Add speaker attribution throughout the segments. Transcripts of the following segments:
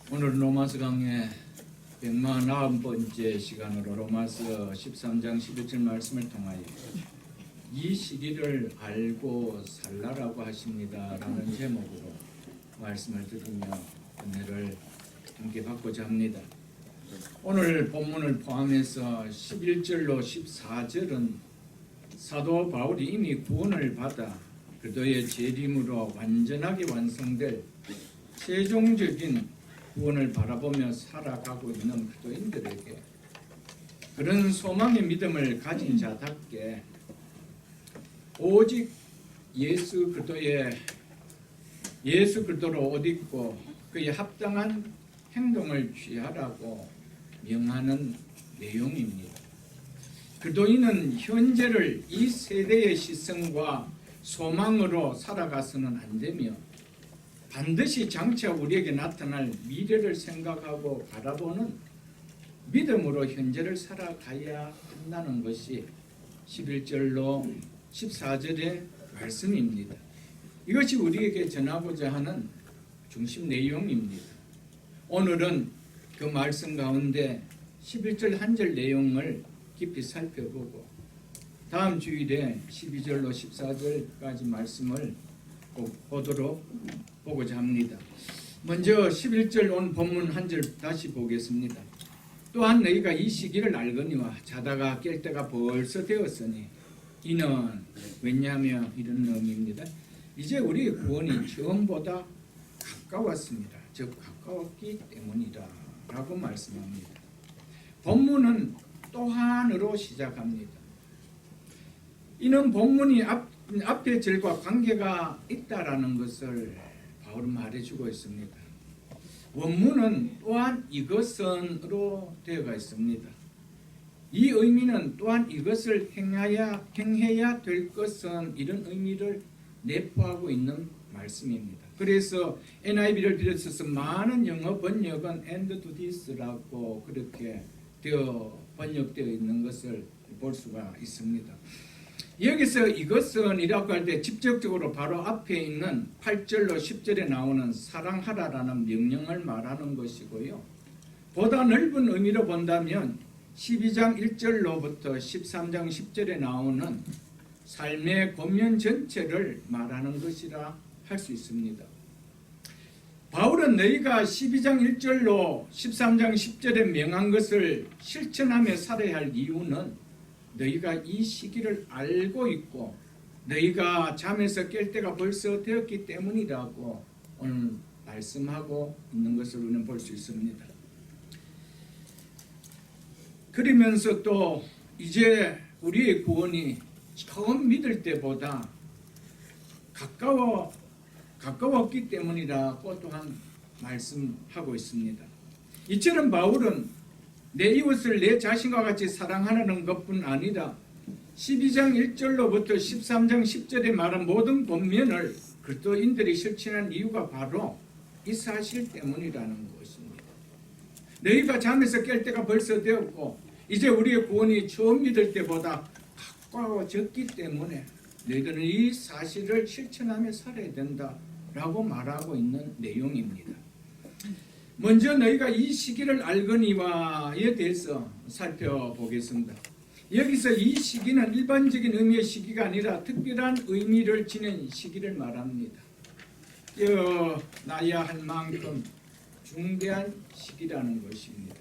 Speaker 1: 오늘 로마서 강의 149번째 시간으로 로마서 13장 11절 말씀을 통하여 이 시기를 알고 살라라고 하십니다 라는 제목으로 말씀을 들으며 은혜를 함께 받고자 합니다. 오늘 본문을 포함해서 11절로 14절은 사도 바울이 이미 구원을 받아 그도의 재림으로 완전하게 완성될 최종적인 구원을 바라보며 살아가고 있는 그도인들에게 그런 소망의 믿음을 가진 자답게 오직 예수 그리스도로 옷 입고 그에 합당한 행동을 취하라고 명하는 내용입니다. 그도인은 현재를 이 세대의 시선과 소망으로 살아가서는 안 되며 반드시 장차 우리에게 나타날 미래를 생각하고 바라보는 믿음으로 현재를 살아가야 한다는 것이 11절로 14절의 말씀입니다. 이것이 우리에게 전하고자 하는 중심 내용입니다. 오늘은 그 말씀 가운데 11절 한 절 내용을 깊이 살펴보고 다음 주일에 12절로 14절까지 말씀을 보고자 합니다. 먼저 11절 온 본문 한 절 다시 보겠습니다. 또한 너희가 이 시기를 알거니와 자다가 깰 때가 벌써 되었으니 이는 왜냐하면 이런 의미입니다. 이제 우리의 구원이 처음보다 가까웠습니다. 즉 가까웠기 때문이다 라고 말씀합니다. 본문은 또한으로 시작합니다. 이는 본문이 앞의 절과 관계가 있다라는 것을 바울은 말해주고 있습니다. 원문은 또한 이것은으로 되어가 있습니다. 이 의미는 또한 이것을 행해야 될 것은 이런 의미를 내포하고 있는 말씀입니다. 그래서 NIV를 비롯해서 많은 영어 번역은 and to this라고 그렇게 번역되어 있는 것을 볼 수가 있습니다. 여기서 이것은 이라고 할 때 직접적으로 바로 앞에 있는 8절로 10절에 나오는 사랑하라라는 명령을 말하는 것이고요. 보다 넓은 의미로 본다면 12장 1절로부터 13장 10절에 나오는 삶의 권면 전체를 말하는 것이라 할 수 있습니다. 바울은 너희가 12장 1절로 13장 10절에 명한 것을 실천하며 살아야 할 이유는 너희가 이 시기를 알고 있고 너희가 잠에서 깰 때가 벌써 되었기 때문이라고 오늘 말씀하고 있는 것을 우리는 볼 수 있습니다. 그러면서 또 이제 우리의 구원이 처음 믿을 때보다 가까웠기 때문이라고 또한 말씀하고 있습니다. 이처럼 바울은 내 이웃을 내 자신과 같이 사랑하는 것뿐 아니라 12장 1절로부터 13장 10절에 말한 모든 본면을 그리스도인들이 실천한 이유가 바로 이 사실 때문이라는 것입니다. 너희가 잠에서 깰 때가 벌써 되었고 이제 우리의 구원이 처음 믿을 때보다 가까워졌기 때문에 너희들은 이 사실을 실천하며 살아야 된다라고 말하고 있는 내용입니다. 먼저 너희가 이 시기를 알거니와에 대해서 살펴보겠습니다. 여기서 이 시기는 일반적인 의미의 시기가 아니라 특별한 의미를 지닌 시기를 말합니다. 나야 할 만큼 중대한 시기라는 것입니다.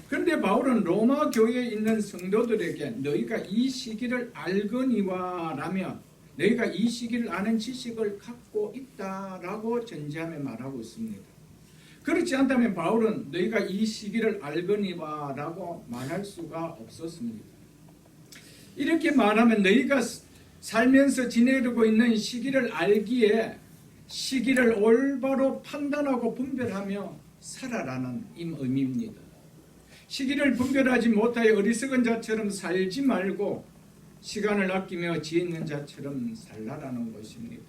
Speaker 1: 그런데 바울은 로마 교회에 있는 성도들에게 너희가 이 시기를 알거니와라며 너희가 이 시기를 아는 지식을 갖고 있다라고 전제하며 말하고 있습니다. 그렇지 않다면 바울은 너희가 이 시기를 알거니와라고 말할 수가 없었습니다. 이렇게 말하면 너희가 살면서 지내고 있는 시기를 알기에 시기를 올바로 판단하고 분별하며 살아라는 의미입니다. 시기를 분별하지 못하여 어리석은 자처럼 살지 말고 시간을 아끼며 지혜 있는 자처럼 살라라는 것입니다.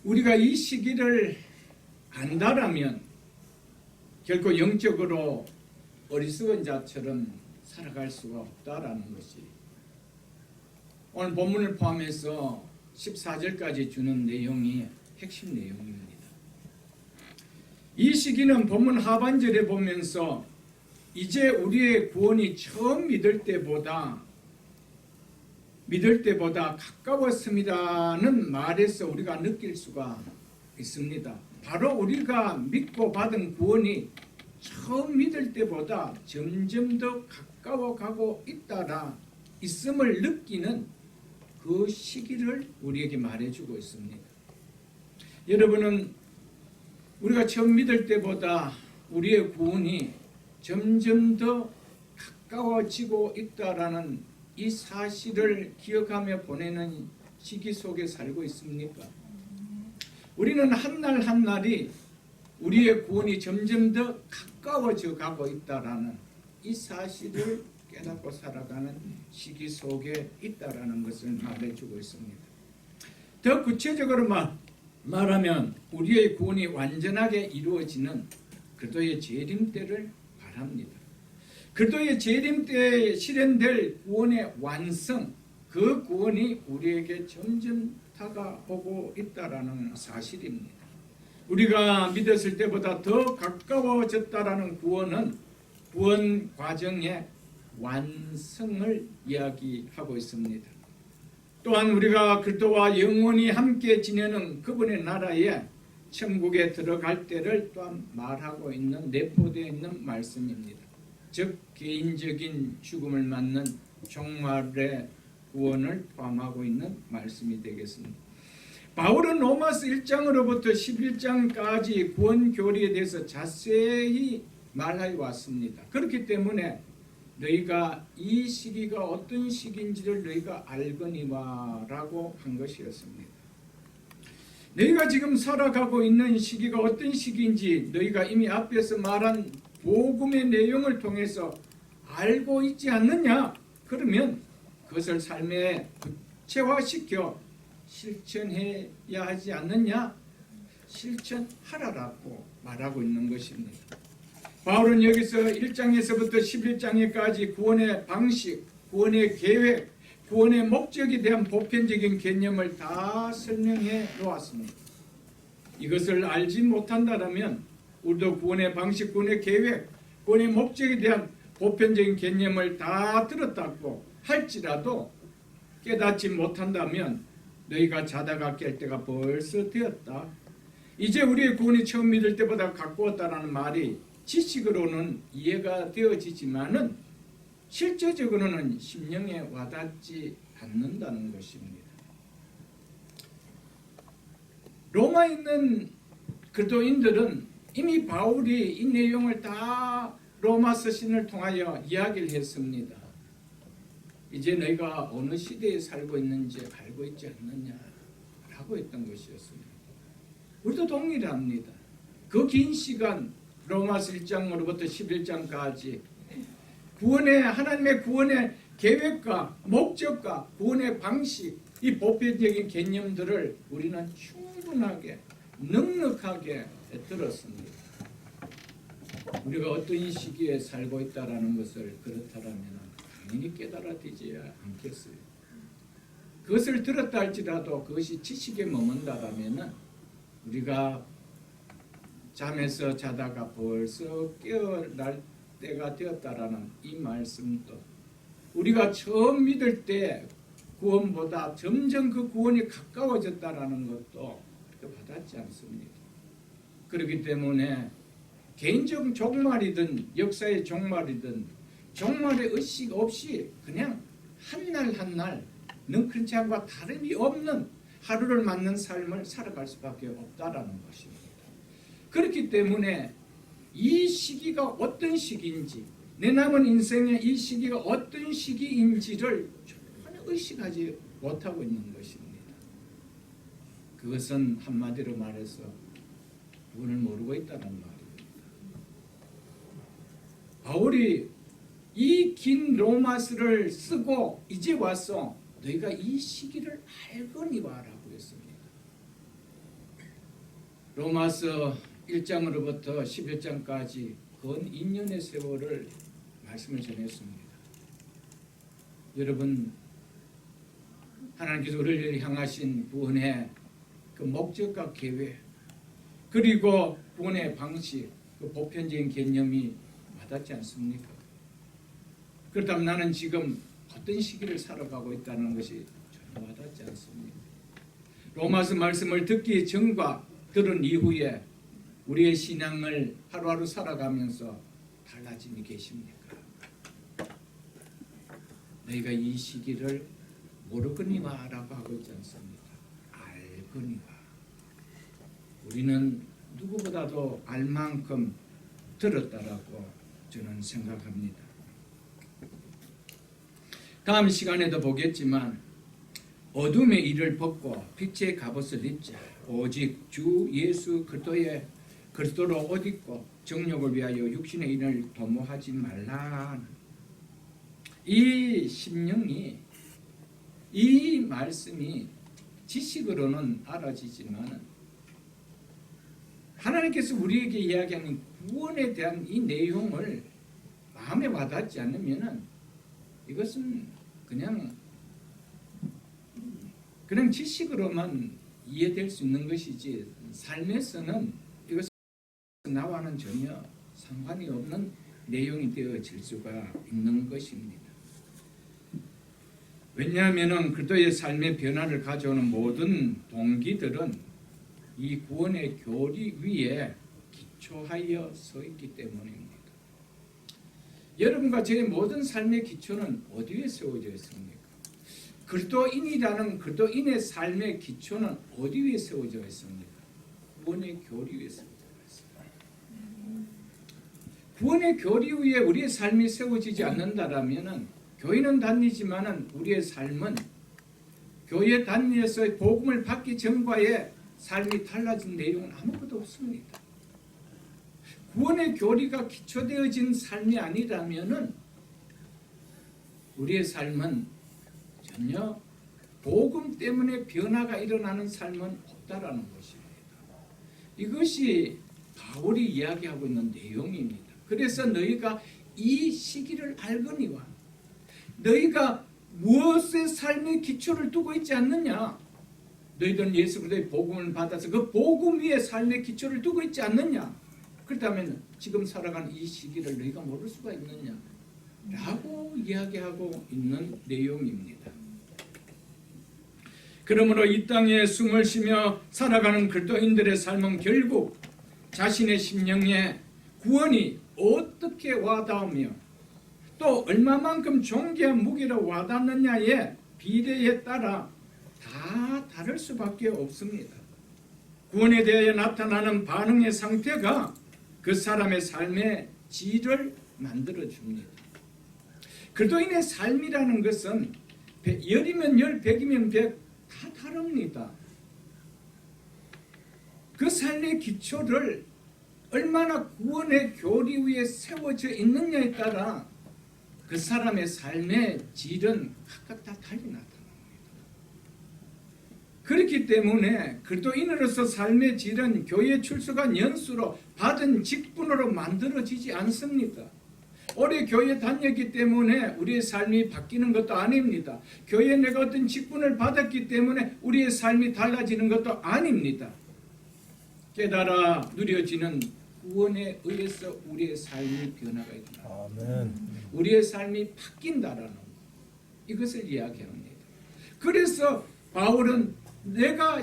Speaker 1: 우리가 이 시기를 안다라면 결코 영적으로 어리석은 자처럼 살아갈 수가 없다라는 것이 오늘 본문을 포함해서 14절까지 주는 내용이 핵심 내용입니다. 이 시기는 본문 하반절에 보면서 이제 우리의 구원이 처음 믿을 때보다 가까웠습니다는 말에서 우리가 느낄 수가 있습니다. 바로 우리가 믿고 받은 구원이 처음 믿을 때보다 점점 더 가까워가고 있음을 느끼는 그 시기를 우리에게 말해주고 있습니다. 여러분은 우리가 처음 믿을 때보다 우리의 구원이 점점 더 가까워지고 있다라는 이 사실을 기억하며 보내는 시기 속에 살고 있습니까? 우리는 한날 한날이 우리의 구원이 점점 더 가까워져 가고 있다라는 이 사실을 깨닫고 살아가는 시기 속에 있다라는 것을 말해주고 있습니다. 더 구체적으로 말하면 우리의 구원이 완전하게 이루어지는 그리스도의 재림 때를 바랍니다. 그리스도의 재림 때에 실현될 구원의 완성, 그 구원이 우리에게 점점 다가오고 있다라는 사실입니다. 우리가 믿었을 때보다 더 가까워졌다라는 구원은 구원 과정의 완성을 이야기하고 있습니다. 또한 우리가 그리스도와 영원히 함께 지내는 그분의 나라에 천국에 들어갈 때를 또한 말하고 있는, 내포되어 있는 말씀입니다. 즉 개인적인 죽음을 맞는 종말의 구원을 포함하고 있는 말씀이 되겠습니다. 바울은 로마서 1장으로부터 11장까지 구원 교리에 대해서 자세히 말하여 왔습니다. 그렇기 때문에 너희가 이 시기가 어떤 시기인지를 너희가 알거니와 라고 한 것이었습니다. 너희가 지금 살아가고 있는 시기가 어떤 시기인지 너희가 이미 앞에서 말한 복음의 내용을 통해서 알고 있지 않느냐? 그러면 그것을 삶에 구체화시켜 실천해야 하지 않느냐? 실천하라라고 말하고 있는 것입니다. 바울은 여기서 1장에서부터 11장에까지 구원의 방식, 구원의 계획, 구원의 목적에 대한 보편적인 개념을 다 설명해 놓았습니다. 이것을 알지 못한다면 우리도 구원의 방식, 구원의 계획, 구원의 목적에 대한 보편적인 개념을 다 들었다고 할지라도 깨닫지 못한다면 너희가 자다가 깰 때가 벌써 되었다. 이제 우리의 구원이 처음 믿을 때보다 가까웠다는 말이 지식으로는 이해가 되어지지만은 실제적으로는 심령에 와닿지 않는다는 것입니다. 로마에 있는 그리스도인들은 이미 바울이 이 내용을 다 로마서 신을 통하여 이야기를 했습니다. 이제 너희가 어느 시대에 살고 있는지 알고 있지 않느냐 라고 했던 것이었습니다. 우리도 동일합니다. 그 긴 시간 로마서 1장으로부터 11장까지 하나님의 구원의 계획과 목적과 구원의 방식, 이 보편적인 개념들을 우리는 충분하게 넉넉하게 들었습니다. 우리가 어떤 시기에 살고 있다라는 것을 그렇다라면 당연히 깨달아지지 않겠어요. 그것을 들었다 할지라도 그것이 지식에 머문다라면 우리가 잠에서 자다가 벌써 깨어날 때가 되었다라는 이 말씀도 우리가 처음 믿을 때 구원보다 점점 그 구원이 가까워졌다라는 것도 와닿지 않습니다. 그렇기 때문에 개인적 종말이든 역사의 종말이든 종말의 의식 없이 그냥 한날 한날 능크림과 다름이 없는 하루를 맞는 삶을 살아갈 수밖에 없다라는 것입니다. 그렇기 때문에 이 시기가 어떤 시기인지, 내 남은 인생의 이 시기가 어떤 시기인지를 전혀 의식하지 못하고 있는 것입니다. 그것은 한마디로 말해서 구원을 모르고 있다는 말입니다. 바울이 이 긴 로마서를 쓰고 이제 와서 너희가 이 시기를 알거니와 라고 했습니다. 로마서 1장으로부터 11장까지 건 2년의 세월을 말씀을 전했습니다. 여러분, 하나님께서 우리를 향하신 구원의 그 목적과 계획 그리고 구원의 방식 그 보편적인 개념이 와닿지 않습니까? 그렇다면 나는 지금 어떤 시기를 살아가고 있다는 것이 전혀 와닿지 않습니다. 로마서 말씀을 듣기 전과 들은 이후에 우리의 신앙을 하루하루 살아가면서 달라짐이 계십니까? 너희가 이 시기를 모르거니와 라고 하고 있지 않습니까? 알거니와. 우리는 누구보다도 알 만큼 들었다라고 저는 생각합니다. 다음 시간에도 보겠지만 어둠의 일을 벗고 빛의 갑옷을 입자. 오직 주 예수 그리스도로 옷 입고 정욕을 위하여 육신의 일을 도모하지 말라. 이 심령이 이 말씀이 지식으로는 알아지지만 하나님께서 우리에게 이야기하는 구원에 대한 이 내용을 마음에 와닿지 않으면 이것은 그냥 지식으로만 이해될 수 있는 것이지 삶에서는 이것은 나와는 전혀 상관이 없는 내용이 되어질 수가 있는 것입니다. 왜냐하면 그리스도의 삶의 변화를 가져오는 모든 동기들은 이 구원의 교리 위에 기초하여 서 있기 때문입니다. 여러분과 저의 모든 삶의 기초는 어디에 세워져 있습니까? 그리스도인이라는 그리스도인의 삶의 기초는 어디 위에 세워져 있습니까? 구원의 교리 위에 세워져 있습니다. 구원의 교리 위에 우리의 삶이 세워지지 않는다라면은 교회는 다니지만은 우리의 삶은 교회 다니면서 복음을 받기 전과의 삶이 달라진 내용은 아무것도 없습니다. 구원의 교리가 기초되어진 삶이 아니라면은 우리의 삶은 전혀 복음 때문에 변화가 일어나는 삶은 없다라는 것입니다. 이것이 바울이 이야기하고 있는 내용입니다. 그래서 너희가 이 시기를 알거니와 너희가 무엇의 삶의 기초를 두고 있지 않느냐? 너희들은 예수 그리스도의 복음을 받아서 그 복음 위에 삶의 기초를 두고 있지 않느냐? 그렇다면 지금 살아가는 이 시기를 너희가 모를 수가 있느냐? 라고 이야기하고 있는 내용입니다. 그러므로 이 땅에 숨을 쉬며 살아가는 그리스도인들의 삶은 결국 자신의 심령에 구원이 어떻게 와닿으며 또 얼마만큼 존귀한 무게로 와닿느냐의 비례에 따라 다 다를 수밖에 없습니다. 구원에 대하여 나타나는 반응의 상태가 그 사람의 삶의 질을 만들어줍니다. 그리스도인의 삶이라는 것은 10이면 10, 100이면 100 다 다릅니다. 그 삶의 기초를 얼마나 구원의 교리 위에 세워져 있느냐에 따라 그 사람의 삶의 질은 각각 다 달리 나타납니다. 그렇기 때문에 그리스도인으로서 삶의 질은 교회 출석한 연수로 받은 직분으로 만들어지지 않습니다. 오래 교회 다녔기 때문에 우리의 삶이 바뀌는 것도 아닙니다. 교회에 내가 어떤 직분을 받았기 때문에 우리의 삶이 달라지는 것도 아닙니다. 깨달아 누려지는 구원에 의해서 우리의 삶이 변화가 일어납니다. 우리의 삶이 바뀐다라는 이것을 이야기합니다. 그래서 바울은 내가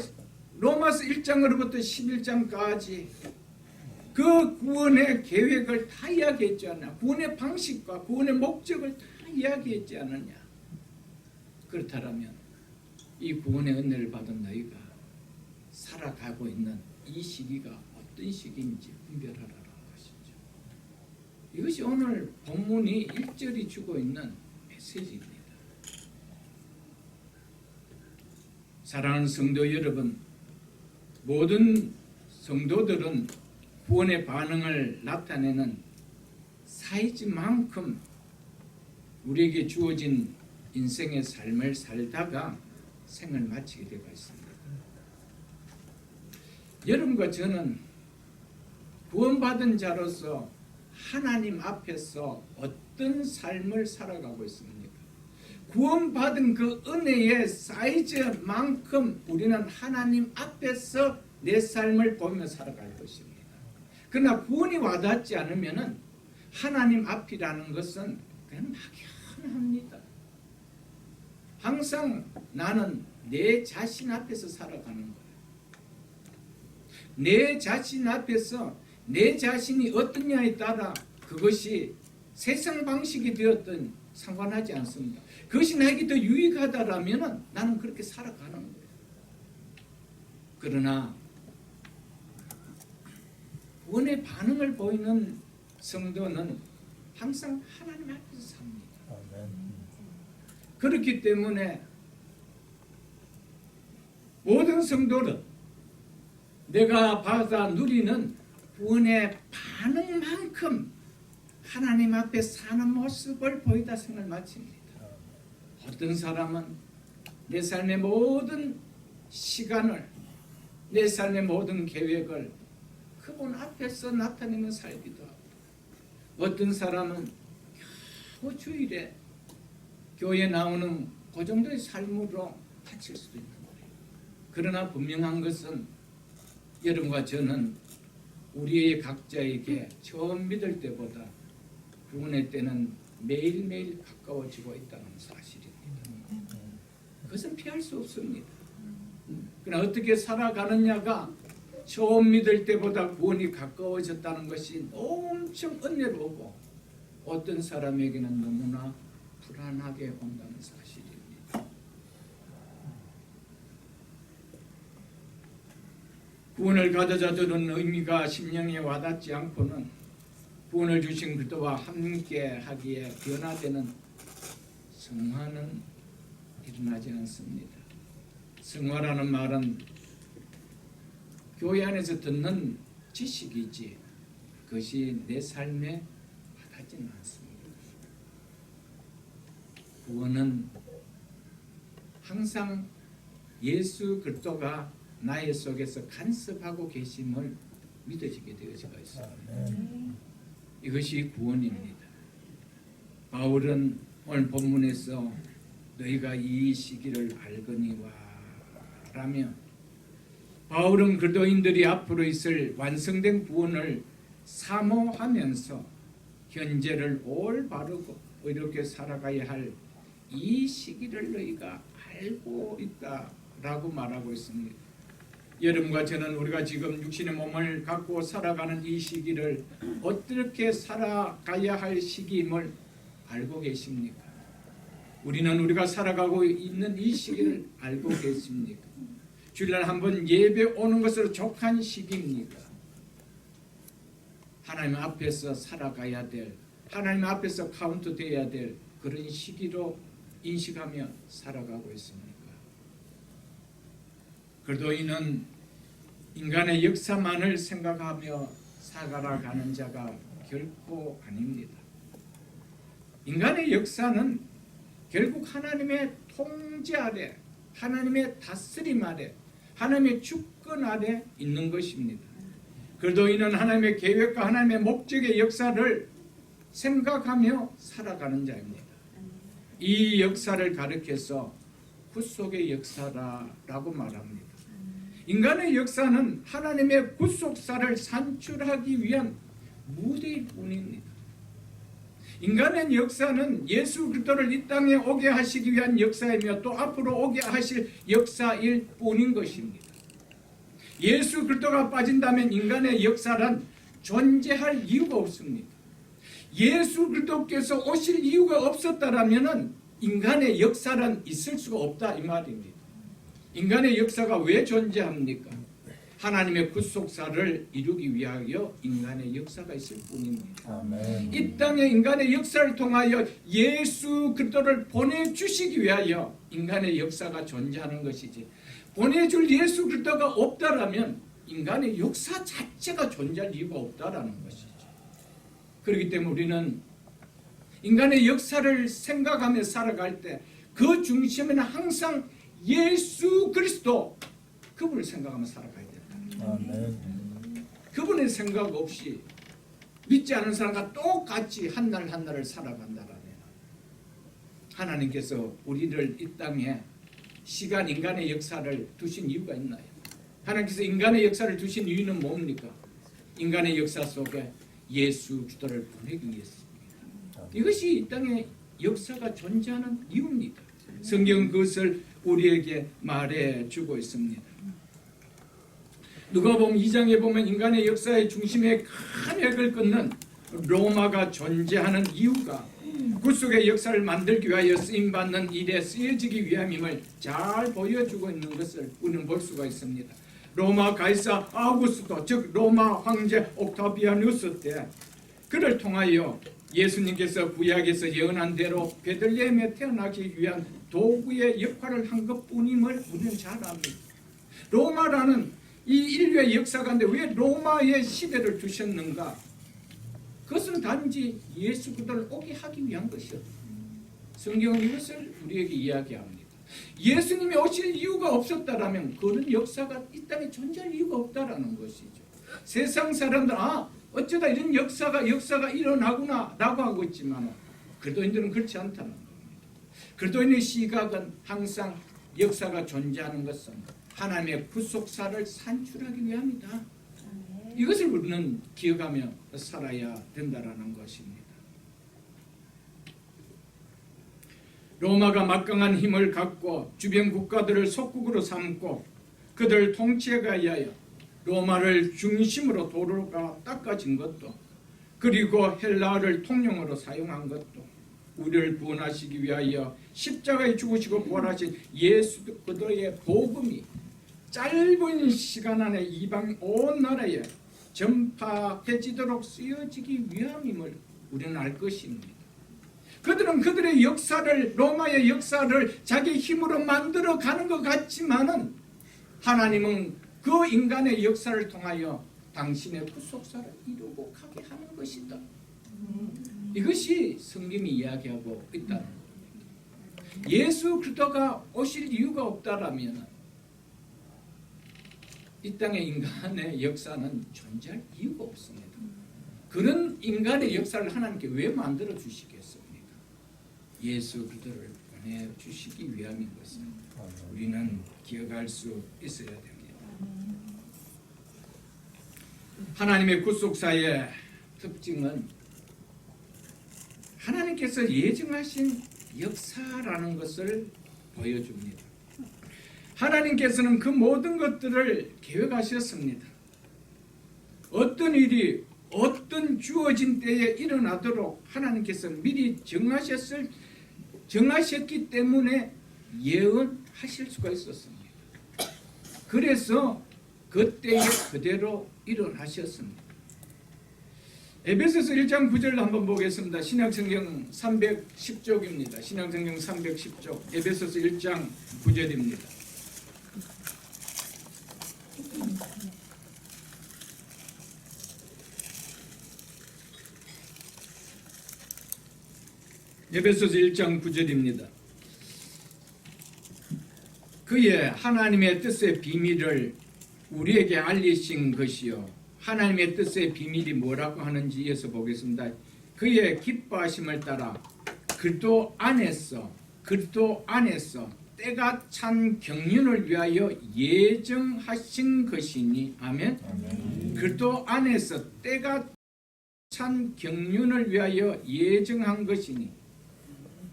Speaker 1: 로마서 1장으로부터 11장까지 그 구원의 계획을 다 이야기했지 않냐. 구원의 방식과 구원의 목적을 다 이야기했지 않느냐. 그렇다면 이 구원의 은혜를 받은 너희가 살아가고 있는 이 시기가 어떤 시기인지 분별하라는 것이죠. 이것이 오늘 본문이 1절이 주고 있는 메시지입니다. 사랑하는 성도 여러분, 모든 성도들은 구원의 반응을 나타내는 사이즈만큼 우리에게 주어진 인생의 삶을 살다가 생을 마치게 되고 있습니다. 여러분과 저는 구원받은 자로서 하나님 앞에서 어떤 삶을 살아가고 있습니까? 구원받은 그 은혜의 사이즈만큼 우리는 하나님 앞에서 내 삶을 보며 살아갈 것입니다. 그러나 구원이 와닿지 않으면 하나님 앞이라는 것은 그냥 막연합니다. 항상 나는 내 자신 앞에서 살아가는 거예요. 내 자신 앞에서 내 자신이 어떠냐에 따라 그것이 세상 방식이 되었든 상관하지 않습니다. 그것이 나에게 더 유익하다라면 나는 그렇게 살아가는 거예요. 그러나 구원의 반응을 보이는 성도는 항상 하나님 앞에서 삽니다. 그렇기 때문에 모든 성도는 내가 받아 누리는 구원의 반응만큼 하나님 앞에 사는 모습을 보이다 생을 마칩니다. 어떤 사람은 내 삶의 모든 시간을, 내 삶의 모든 계획을 그분 앞에서 나타내며 살기도 하고, 어떤 사람은 겨우 주일에 교회에 나오는 그 정도의 삶으로 바칠 수도 있는 거예요. 그러나 분명한 것은 여러분과 저는 우리의 각자에게 처음 믿을 때보다 구원의 때는 매일매일 가까워지고 있다는 사실입니다. 그것은 피할 수 없습니다. 그러나 어떻게 살아가느냐가 처음 믿을 때보다 구원이 가까워졌다는 것이 엄청 은혜로우고 어떤 사람에게는 너무나 불안하게 온다는 사실입니다. 구원을 가져다 주는 의미가 심령에 와닿지 않고는 구원을 주신 그리스도와 함께 하기에 변화되는 성화는 일어나지 않습니다. 성화라는 말은 교회 안에서 듣는 지식이지 그것이 내 삶에 와닿지는 않습니다. 구원은 항상 예수 그리스도가 나의 속에서 간섭하고 계심을 믿어지게 되어져 있습니다. 이것이 구원입니다. 바울은 오늘 본문에서 너희가 이 시기를 알거니와 라며 바울은 그리스도인들이 앞으로 있을 완성된 구원을 사모하면서 현재를 올바르고 의롭게 살아가야 할 이 시기를 너희가 알고 있다라고 말하고 있습니다. 여러분과 저는 우리가 지금 육신의 몸을 갖고 살아가는 이 시기를 어떻게 살아가야 할 시기임을 알고 계십니까? 우리는 우리가 살아가고 있는 이 시기를 알고 계십니까? 주일날 한번 예배 오는 것으로 족한 시기입니까? 하나님 앞에서 살아가야 될, 하나님 앞에서 카운트 돼야 될 그런 시기로 인식하며 살아가고 있습니까? 그리스도인은 인간의 역사만을 생각하며 살아가는 자가 결코 아닙니다. 인간의 역사는 결국 하나님의 통제 아래, 하나님의 다스림 아래, 하나님의 주권 아래 있는 것입니다. 그리스도인은 하나님의 계획과 하나님의 목적의 역사를 생각하며 살아가는 자입니다. 이 역사를 가리켜서 구속의 역사라고 말합니다. 인간의 역사는 하나님의 구속사를 산출하기 위한 무대일 뿐입니다. 인간의 역사는 예수 그리스도를 이 땅에 오게 하시기 위한 역사이며 또 앞으로 오게 하실 역사일 뿐인 것입니다. 예수 그리스도가 빠진다면 인간의 역사는 존재할 이유가 없습니다. 예수 그리스도께서 오실 이유가 없었다라면 인간의 역사는 있을 수가 없다 이 말입니다. 인간의 역사가 왜 존재합니까? 하나님의 구속사를 이루기 위하여 인간의 역사가 있을 뿐입니다. 아멘. 이 땅에 인간의 역사를 통하여 예수 그리스도를 보내주시기 위하여 인간의 역사가 존재하는 것이지, 보내줄 예수 그리스도가 없다라면 인간의 역사 자체가 존재할 이유가 없다라는 것이죠. 그렇기 때문에 우리는 인간의 역사를 생각하며 살아갈 때 그 중심에는 항상 예수 그리스도, 그분을 생각하며 살아가야 된다. 아멘. 그분의 생각 없이 믿지 않은 사람과 똑같이 한 날 한 날을 살아간다라면 하나님께서 우리를 이 땅에 시간, 인간의 역사를 두신 이유가 있나요? 하나님께서 인간의 역사를 두신 이유는 뭡니까? 인간의 역사 속에 예수 그리스도를 보내기 위해서입니다. 이것이 이 땅에 역사가 존재하는 이유입니다. 성경은 그것을 우리에게 말해주고 있습니다. 누가복음 2장에 보면 인간의 역사의 중심에 큰 획을 긋는 로마가 존재하는 이유가 구속의 역사를 만들기 위하여 쓰임받는 일에 쓰여지기 위함임을 잘 보여주고 있는 것을 우리는 볼 수가 있습니다. 로마 가이사 아우구스토, 즉 로마 황제 옥타비아누스 때 그를 통하여 예수님께서 구약에서 예언한 대로 베들레헴에 태어나기 위한 도구의 역할을 한 것뿐임을 우리는 잘 압니다. 로마라는 이 인류의 역사 가운데 왜 로마의 시대를 주셨는가? 그것은 단지 예수 그리스도를 오게 하기 위한 것이었다. 성경은 이것을 우리에게 이야기합니다. 예수님이 오실 이유가 없었다라면 그런 역사가 이 땅에 존재할 이유가 없다라는 것이죠. 세상 사람들 어쩌다 이런 역사가 일어나구나 라고 하고 있지만 그리스도인들은 그렇지 않다는 겁니다. 그리스도인의 시각은 항상 역사가 존재하는 것은 하나님의 구속사를 산출하기 위함이다. 이것을 우리는 기억하며 살아야 된다라는 것입니다. 로마가 막강한 힘을 갖고 주변 국가들을 속국으로 삼고 그들을 통치하기 위하여 로마를 중심으로 도로가 닦아진 것도 그리고 헬라어를 통용어로 사용한 것도 우리를 구원하시기 위하여 십자가에 죽으시고 부활하신 예수 그리스도의 복음이 짧은 시간 안에 이방 온 나라에 전파해지도록 쓰여지기 위함임을 우리는 알 것입니다. 그들은 그들의 역사를 로마의 역사를 자기 힘으로 만들어 가는 것 같지만은 하나님은 그 인간의 역사를 통하여 당신의 구속사를 이루고 가게 하는 것이다. 이것이 성경이 이야기하고 있다는 겁니다. 예수 그리스도가 오실 이유가 없다라면 이 땅의 인간의 역사는 존재할 이유가 없습니다. 그런 인간의 역사를 하나님께 왜 만들어 주시겠습니까? 예수 그리스도를 보내주시기 위함인 것을 우리는 기억할 수 있어야 됩니다. 하나님의 구속사의 특징은 하나님께서 예정하신 역사라는 것을 보여줍니다. 하나님께서는 그 모든 것들을 계획하셨습니다. 어떤 일이 어떤 주어진 때에 일어나도록 하나님께서 미리 정하셨기 때문에 예언하실 수가 있었습니다. 그래서 그때에 그대로 일어나셨습니다. 에베소서 1장 9절을 한번 보겠습니다. 신약성경 310쪽입니다. 신약성경 310쪽 에베소서 1장 9절입니다. 에베소서 1장 9절입니다. 그의 하나님의 뜻의 비밀을 우리에게 알리신 것이요. 하나님의 뜻의 비밀이 뭐라고 하는지 이어서 보겠습니다. 그의 기뻐하심을 따라 그리스도 안에서 때가 찬 경륜을 위하여 예정하신 것이니 아멘. 그리스도 안에서 때가 찬 경륜을 위하여 예정한 것이니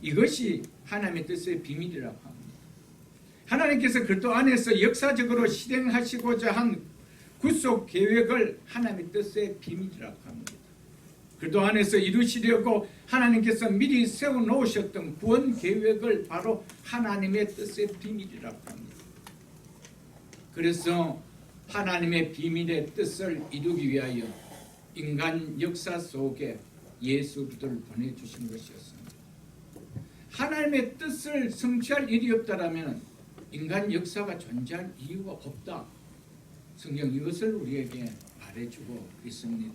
Speaker 1: 이것이 하나님의 뜻의 비밀이라고 합니다. 하나님께서 그리스도 안에서 역사적으로 실행하시고자 한 구속 계획을 하나님의 뜻의 비밀이라고 합니다. 그리스도 안에서 이루시려고 하나님께서 미리 세워놓으셨던 구원 계획을 바로 하나님의 뜻의 비밀이라고 합니다. 그래서 하나님의 비밀의 뜻을 이루기 위하여 인간 역사 속에 예수 그리스도를 보내주신 것이었습니다. 하나님의 뜻을 성취할 일이 없다라면 인간 역사가 존재할 이유가 없다. 성경 이것을 우리에게 말해주고 있습니다.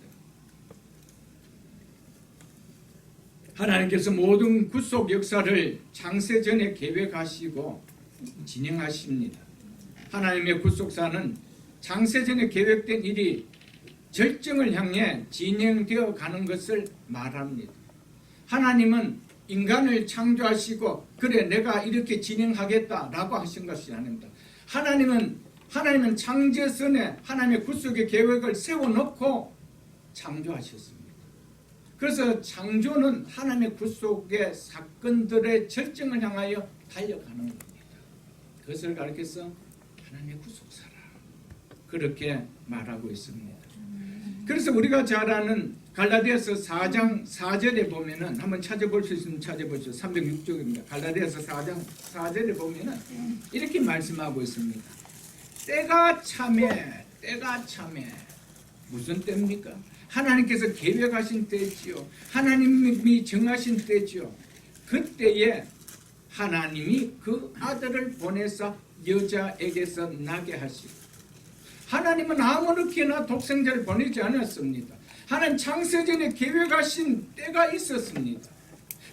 Speaker 1: 하나님께서 모든 구속 역사를 창세전에 계획하시고 진행하십니다. 하나님의 구속사는 창세전에 계획된 일이 절정을 향해 진행되어 가는 것을 말합니다. 하나님은 인간을 창조하시고 그래 내가 이렇게 진행하겠다라고 하신 것이 아닙니다. 하나님은 창조선에 하나님의 구속의 계획을 세워놓고 창조하셨습니다. 그래서 창조는 하나님의 구속의 사건들의 절정을 향하여 달려가는 겁니다. 그것을 가르쳐서 하나님의 구속사라 그렇게 말하고 있습니다. 그래서 우리가 잘 아는 갈라디아서 4장 4절에 보면은 한번 찾아볼 수 있으면 찾아보시죠. 306쪽입니다. 갈라디아서 4장 4절에 보면은 이렇게 말씀하고 있습니다. 때가 참에 무슨 때입니까? 하나님께서 계획하신 때지요. 하나님이 정하신 때지요. 그때에 하나님이 그 아들을 보내서 여자에게서 나게 하시고 하나님은 아무렇게나 독생자를 보내지 않았습니다. 하나님 창세전에 계획하신 때가 있었습니다.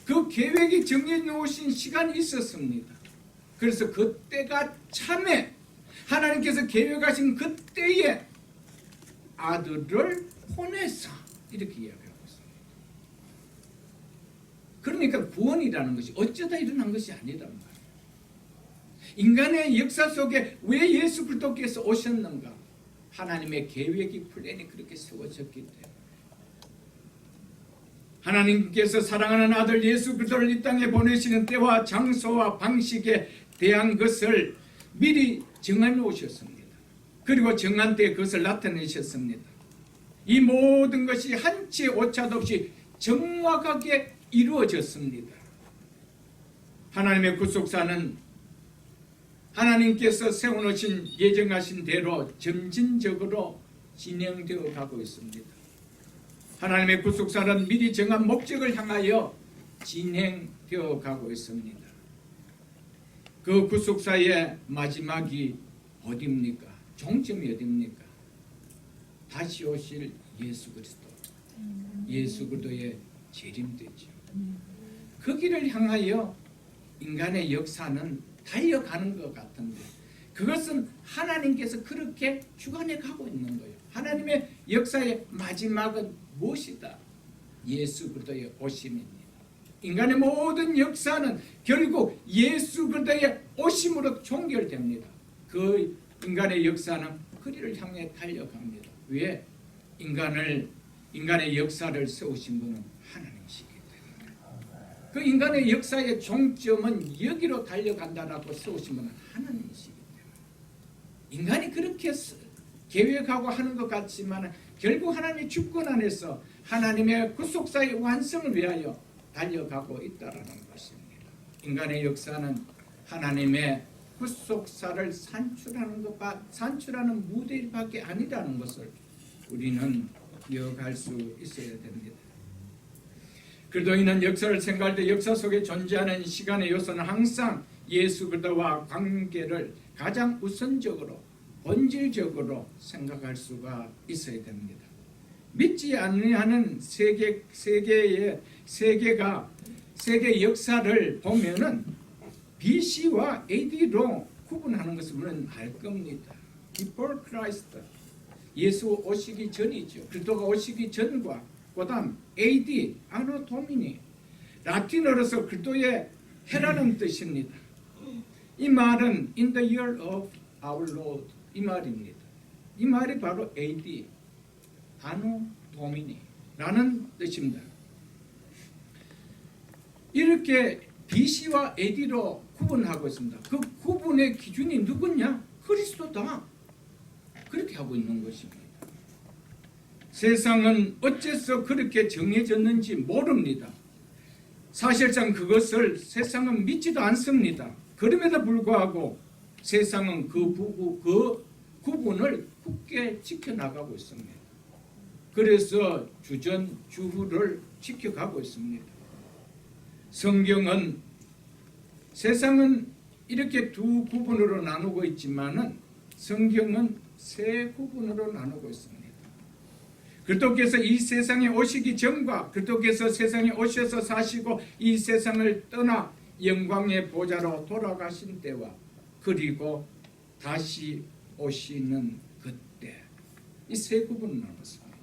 Speaker 1: 그 계획이 정해 놓으신 시간이 있었습니다. 그래서 그 때가 참에 하나님께서 계획하신 그 때에 아들을 보내서 이렇게 이야기하고 있습니다. 그러니까 구원이라는 것이 어쩌다 일어난 것이 아니란 말이에요. 인간의 역사 속에 왜 예수 그리스도께서 오셨는가? 하나님의 계획이 플랜이 그렇게 세워졌기 때문에 하나님께서 사랑하는 아들 예수 그리스도를 이 땅에 보내시는 때와 장소와 방식에 대한 것을 미리 정해 놓으셨습니다. 그리고 정한 때에 그것을 나타내셨습니다. 이 모든 것이 한치 오차도 없이 정확하게 이루어졌습니다. 하나님의 구속사는 하나님께서 세워놓으신 예정하신 대로 점진적으로 진행되어 가고 있습니다. 하나님의 구속사는 미리 정한 목적을 향하여 진행되어 가고 있습니다. 그 구속사의 마지막이 어디입니까? 종점이 어디입니까? 다시 오실 예수 그리스도, 예수 그리스도의 재림되죠. 그 길을 향하여 인간의 역사는 달려가는 것 같은데 그것은 하나님께서 그렇게 주관해 가고 있는 거예요. 하나님의 역사의 마지막은 무엇이다? 예수 그리스도의 오심입니다. 인간의 모든 역사는 결국 예수 그리스도의 오심으로 종결됩니다. 그 인간의 역사는 그리를 향해 달려갑니다. 왜? 인간의 역사를 세우신 분은 하나님이시기 때문에 그 인간의 역사의 종점은 여기로 달려간다라고 세우신 분은 하나님이시기 때문에 인간이 그렇게 계획하고 하는 것 같지만 결국 하나님의 주권 안에서 하나님의 구속사의 완성을 위하여 달려가고 있다는 것입니다. 인간의 역사는 하나님의 구속사를 산출하는 무대밖에 아니라는 것을 우리는 기억할 수 있어야 됩니다. 그리스도인은 역사를 생각할 때 역사 속에 존재하는 시간의 요소는 항상 예수 그리스도와 관계를 가장 우선적으로 본질적으로 생각할 수가 있어야 됩니다. 믿지 않는 세계의 역사를 보면은 BC와 AD로 구분하는 것을 우리는 알 겁니다. Before Christ, 예수 오시기 전이죠. 그리스도가 오시기 전과 그다음 AD, 아노 도미니, 라틴어로서 그리스도의 해라는 뜻입니다. 이 말은 in the year of our Lord 이 말입니다. 이 말이 바로 AD, 아노 도미니라는 뜻입니다. 이렇게 BC와 AD로 구분하고 있습니다. 그 구분의 기준이 누구냐? 그리스도다. 그렇게 하고 있는 것입니다. 세상은 어째서 그렇게 정해졌는지 모릅니다. 사실상 그것을 세상은 믿지도 않습니다. 그럼에도 불구하고 세상은 그 구분을 굳게 지켜나가고 있습니다. 그래서 주후를 지켜가고 있습니다. 성경은 세상은 이렇게 두 구분으로 나누고 있지만은 성경은 세 구분으로 나누고 있습니다. 그리스도께서 이 세상에 오시기 전과 그리스도께서 세상에 오셔서 사시고 이 세상을 떠나 영광의 보좌로 돌아가신 때와 그리고 다시 오시는 그때 이 세 구분을 나눴습니다.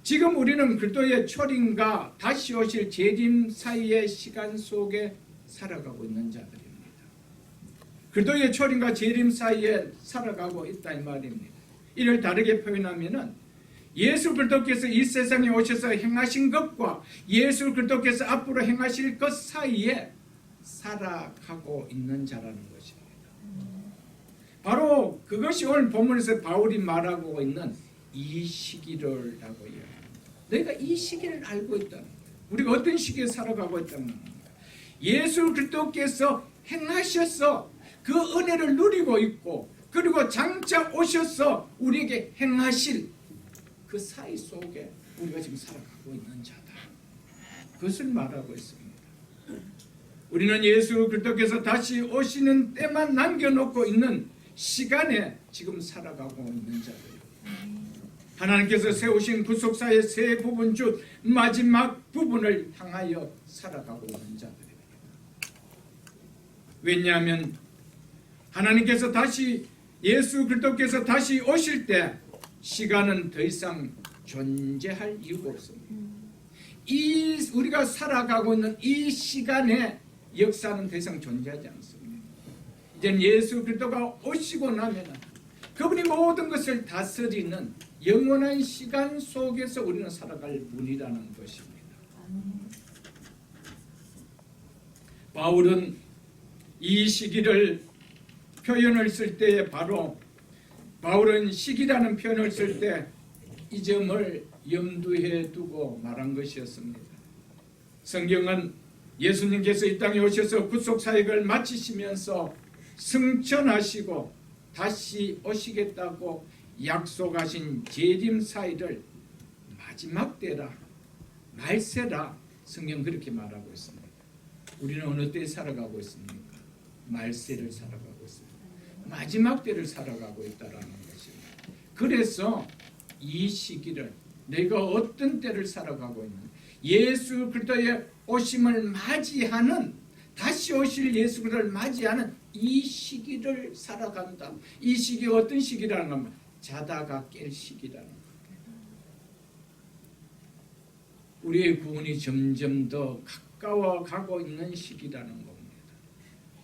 Speaker 1: 지금 우리는 그리스도의 초림과 다시 오실 재림 사이의 시간 속에 살아가고 있는 자들입니다. 그리스도의 초림과 재림 사이에 살아가고 있다 이 말입니다. 이를 다르게 표현하면은 예수 그리스도께서 이 세상에 오셔서 행하신 것과 예수 그리스도께서 앞으로 행하실 것 사이에 살아가고 있는 자라는 것입니다. 바로 그것이 오늘 본문에서 바울이 말하고 있는 이 시기를 라고 이야기합니다. 너희가 이 시기를 알고 있다는 거예요. 우리가 어떤 시기에 살아가고 있다는 겁니다. 예수 그리스도께서 행하셔서 그 은혜를 누리고 있고 그리고 장차 오셔서 우리에게 행하실 그 사이 속에 우리가 지금 살아가고 있는 자다. 그것을 말하고 있습니다. 우리는 예수 그리스도께서 다시 오시는 때만 남겨놓고 있는 시간에 지금 살아가고 있는 자들이에요. 하나님께서 세우신 구속사의 세 부분 중 마지막 부분을 향하여 살아가고 있는 자들입니다. 왜냐하면 하나님께서 다시 예수 그리스도께서 다시 오실 때 시간은 더 이상 존재할 이유가 없습니다. 이 우리가 살아가고 있는 이 시간에 역사는 더 이상 존재하지 않습니다. 이제 예수 그리스도가 오시고 나면 그분이 모든 것을 다스리는 영원한 시간 속에서 우리는 살아갈 분이라는 것입니다. 바울은 이 시기를 표현을 쓸 때에 바로 바울은 시기라는 표현을 쓸 때 이 점을 염두에 두고 말한 것이었습니다. 성경은 예수님께서 이 땅에 오셔서 구속사역을 마치시면서 승천하시고 다시 오시겠다고 약속하신 재림 사이를 마지막 때라 말세라 성경 그렇게 말하고 있습니다. 우리는 어느 때에 살아가고 있습니까? 말세를 살아가고 있습니다. 마지막 때를 살아가고 있다라는 것입니다. 그래서 이 시기를 내가 어떤 때를 살아가고 있는 예수 그리스도의 오심을 맞이하는 다시 오실 예수 그리스도를 맞이하는 이 시기를 살아간다. 이 시기가 어떤 시기라는 겁니다. 자다가 깰 시기라는 겁니다. 우리의 구원이 점점 더 가까워가고 있는 시기라는 겁니다.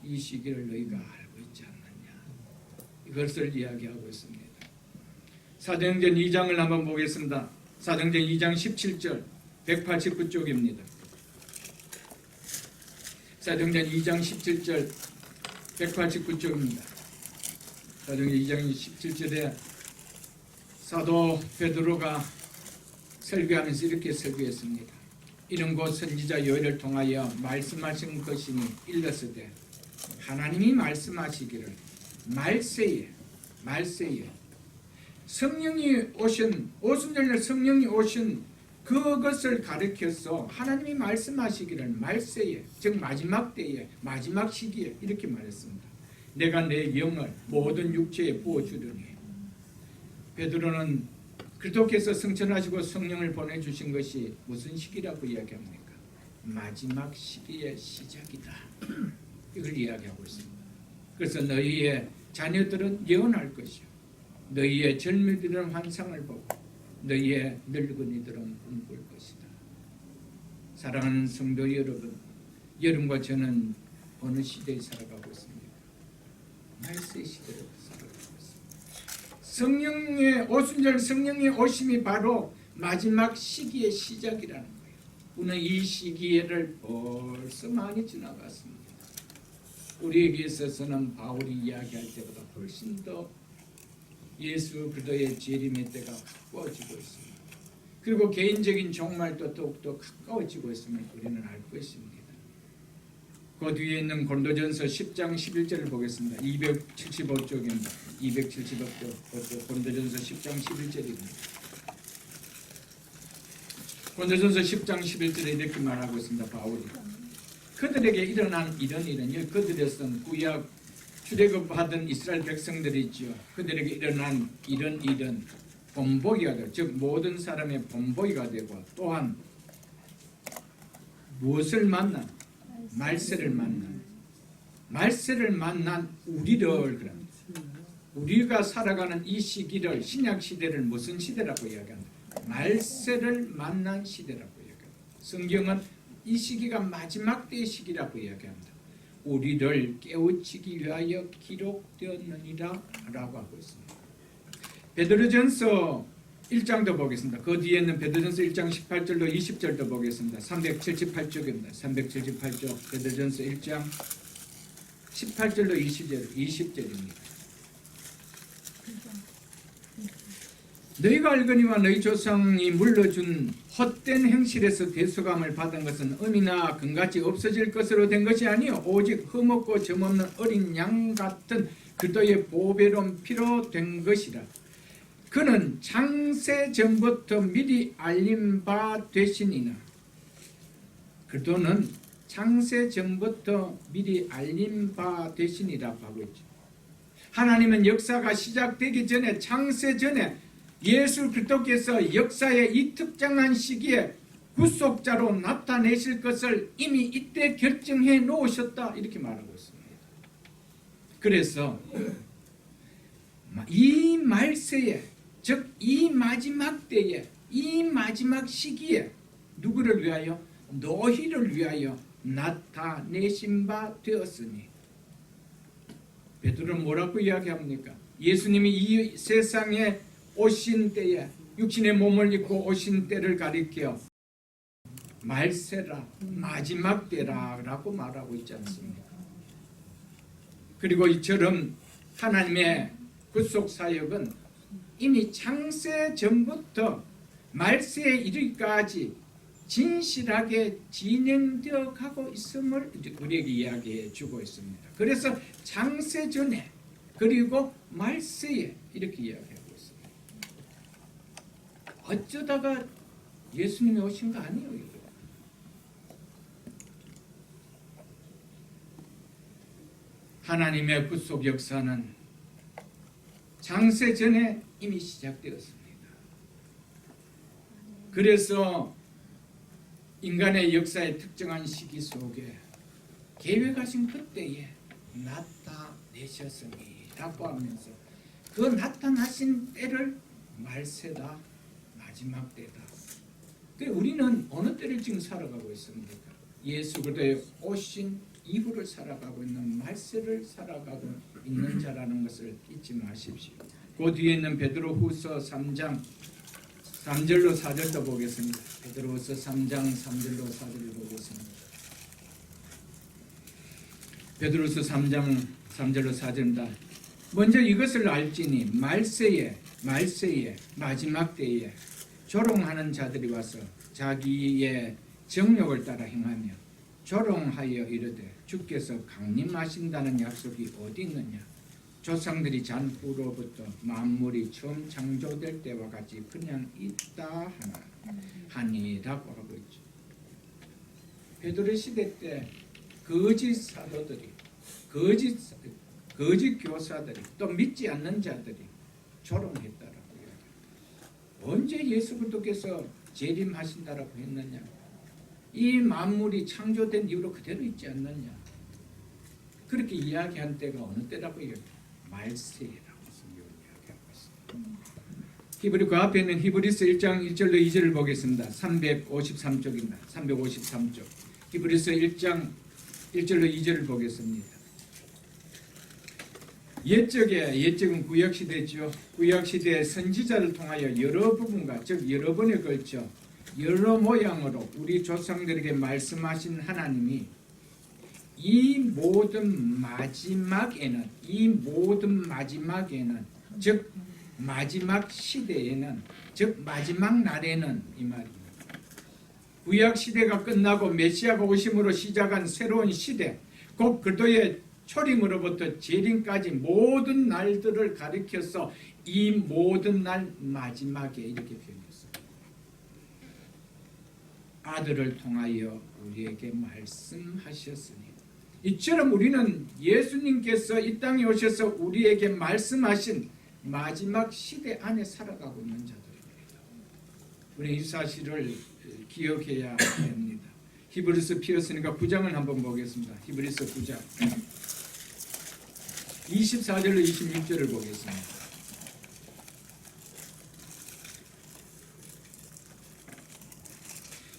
Speaker 1: 이 시기를 너희가 알고 있지 않느냐. 이것을 이야기하고 있습니다. 사도행전 2장을 한번 보겠습니다. 사도행전 2장 17절 189쪽입니다. 사도행전 2장 17절 189쪽입니다. 사도행전 2장 17절에 사도 베드로가 설교하면서 이렇게 설교했습니다. 이는 곧 선지자 요엘을 통하여 말씀하신 것이니 일렀으되 하나님이 말씀하시기를 말세에 성령이 오신 오순절날 성령이 오신 그것을 가르쳐서 하나님이 말씀하시기를 말세에 즉 마지막 때에 마지막 시기에 이렇게 말했습니다. 내가 내 영을 모든 육체에 부어주려니. 베드로는 그리스도께서 승천하시고 성령을 보내주신 것이 무슨 시기라고 이야기합니까? 마지막 시기의 시작이다. 이걸 이야기하고 있습니다. 그래서 너희의 자녀들은 예언할 것이요 너희의 젊은이들은 환상을 보고 너희의 늙은이들은 꿈꿀 것이다. 사랑하는 성도 여러분, 여러분과 저는 어느 시대에 살아가고 있습니까? 말세 시대로 살아가고 있습니다. 성령의 오순절 성령의 오심이 바로 마지막 시기의 시작이라는 거예요. 우리는 이 시기를 벌써 많이 지나갔습니다. 우리에게 있어서는 바울이 이야기할 때보다 훨씬 더 예수 그리스도의 재림의 때가 가까워지고 있습니다. 그리고 개인적인 종말도 더욱더 가까워지고 있음을 우리는 알고 있습니다. 그 뒤에 있는 고린도전서 10장 11절을 보겠습니다. 275쪽입니다. 275쪽 고린도전서 10장 11절입니다. 고린도전서 10장 11절에 이렇게 말하고 있습니다. 바울이 그들에게 일어난 이런 일은 그들에서는 구약 출애굽하던 이스라엘 백성들이 있죠. 그들에게 일어난 이런 일은 본보기가 되고 즉 모든 사람의 본보기가 되고 또한 무엇을 만난? 말세를 만난 우리를 그럽니다. 우리가 살아가는 이 시기를 신약 시대를 무슨 시대라고 이야기합니다. 말세를 만난 시대라고 이야기합니다. 성경은 이 시기가 마지막 때의 시기라고 이야기합니다. 우리를 깨우치기 위하여 기록되었느니라 라고 하고 있습니다. 베드로전서 1장도 보겠습니다. 그 뒤에는 베드로전서 1장 18절로 20절도 보겠습니다. 378쪽입니다. 378쪽 베드로전서 1장 18절로 20절입니다. 너희가 알거니와 너희 조상이 물러준 헛된 행실에서 대속함을 받은 것은 음이나 금같이 없어질 것으로 된 것이 아니요 오직 흠없고 점없는 어린 양 같은 그도의 보배로운 피로 된 것이라. 그는 창세 전부터 미리 알린 바 되시니나. 그도는 창세 전부터 미리 알린 바 되시니라고 하고 있죠. 하나님은 역사가 시작되기 전에, 창세 전에 예수 그리스도께서 역사의 이 특정한 시기에 구속자로 나타내실 것을 이미 이때 결정해 놓으셨다, 이렇게 말하고 있습니다. 그래서 이 말세에, 즉 이 마지막 때에, 이 마지막 시기에 누구를 위하여? 너희를 위하여 나타내신 바 되었으니. 베드로는 뭐라고 이야기합니까? 예수님이 이 세상에 오신 때에, 육신의 몸을 입고 오신 때를 가리켜 말세라, 마지막 때라 라고 말하고 있지 않습니까? 그리고 이처럼 하나님의 구속사역은 이미 창세 전부터 말세에 이르기까지 진실하게 진행되어 가고 있음을 우리에게 이야기해 주고 있습니다. 그래서 창세 전에 그리고 말세에 이렇게 이야기하고 있습니다. 어쩌다가 예수님이 오신 거 아니에요, 이거. 하나님의 구속 역사는 창세 전에 이미 시작되었습니다. 그래서 인간의 역사의 특정한 시기 속에 계획하신 그때에 나타내셨으니 라고 하면서 그 나타나신 때를 말세다, 마지막 때다. 우리는 어느 때를 지금 살아가고 있습니까? 예수 그리스도의 오신 이후를 살아가고 있는 말세를 살아가고 있는 자라는 것을 잊지 마십시오. 그 뒤에 있는 베드로후서 3장 3절로 4절도 보겠습니다. 베드로후서 3장 3절로 4절을 보겠습니다. 베드로후서 3장 3절로 4절입니다. 먼저 이것을 알지니 말세에 마지막 때에 조롱하는 자들이 와서 자기의 정욕을 따라 행하며 조롱하여 이르되 주께서 강림하신다는 약속이 어디 있느냐? 조상들이 잔 후로부터 만물이 처음 창조될 때와 같이 그냥 있다 하니라고 하고 있죠. 베드로 시대 때 거짓 사도들이, 거짓 교사들이, 또 믿지 않는 자들이 조롱했다라고 해요. 언제 예수 그리스도께서 재림하신다라고 했느냐? 이 만물이 창조된 이후로 그대로 있지 않느냐? 그렇게 이야기한 때가 어느 때라고 해요? 말세라고 성경은 이야기하고 있습니다. 히브리 그 앞에 있는 히브리서 1장 1절로 2절을 보겠습니다. 353쪽입니다. 353쪽. 히브리서 1장 1절로 2절을 보겠습니다. 옛적은 구약시대죠. 구약시대의 선지자를 통하여 여러 부분과, 즉 여러 번에 걸쳐 여러 모양으로 우리 조상들에게 말씀하신 하나님이 이 모든 마지막에는, 즉 마지막 시대에는, 즉 마지막 날에는, 이 말입니다. 구약 시대가 끝나고 메시아가 오심으로 시작한 새로운 시대, 곧 그리스도의 초림으로부터 재림까지 모든 날들을 가리켜서 이 모든 날 마지막에 이렇게 표현했어요. 아들을 통하여 우리에게 말씀하셨으니, 이처럼 우리는 예수님께서 이 땅에 오셔서 우리에게 말씀하신 마지막 시대 안에 살아가고 있는 자들입니다. 우리 이 사실을 기억해야 됩니다. 히브리서 피었으니까 9장을 한번 보겠습니다. 히브리서 9장 24절로 26절을 보겠습니다.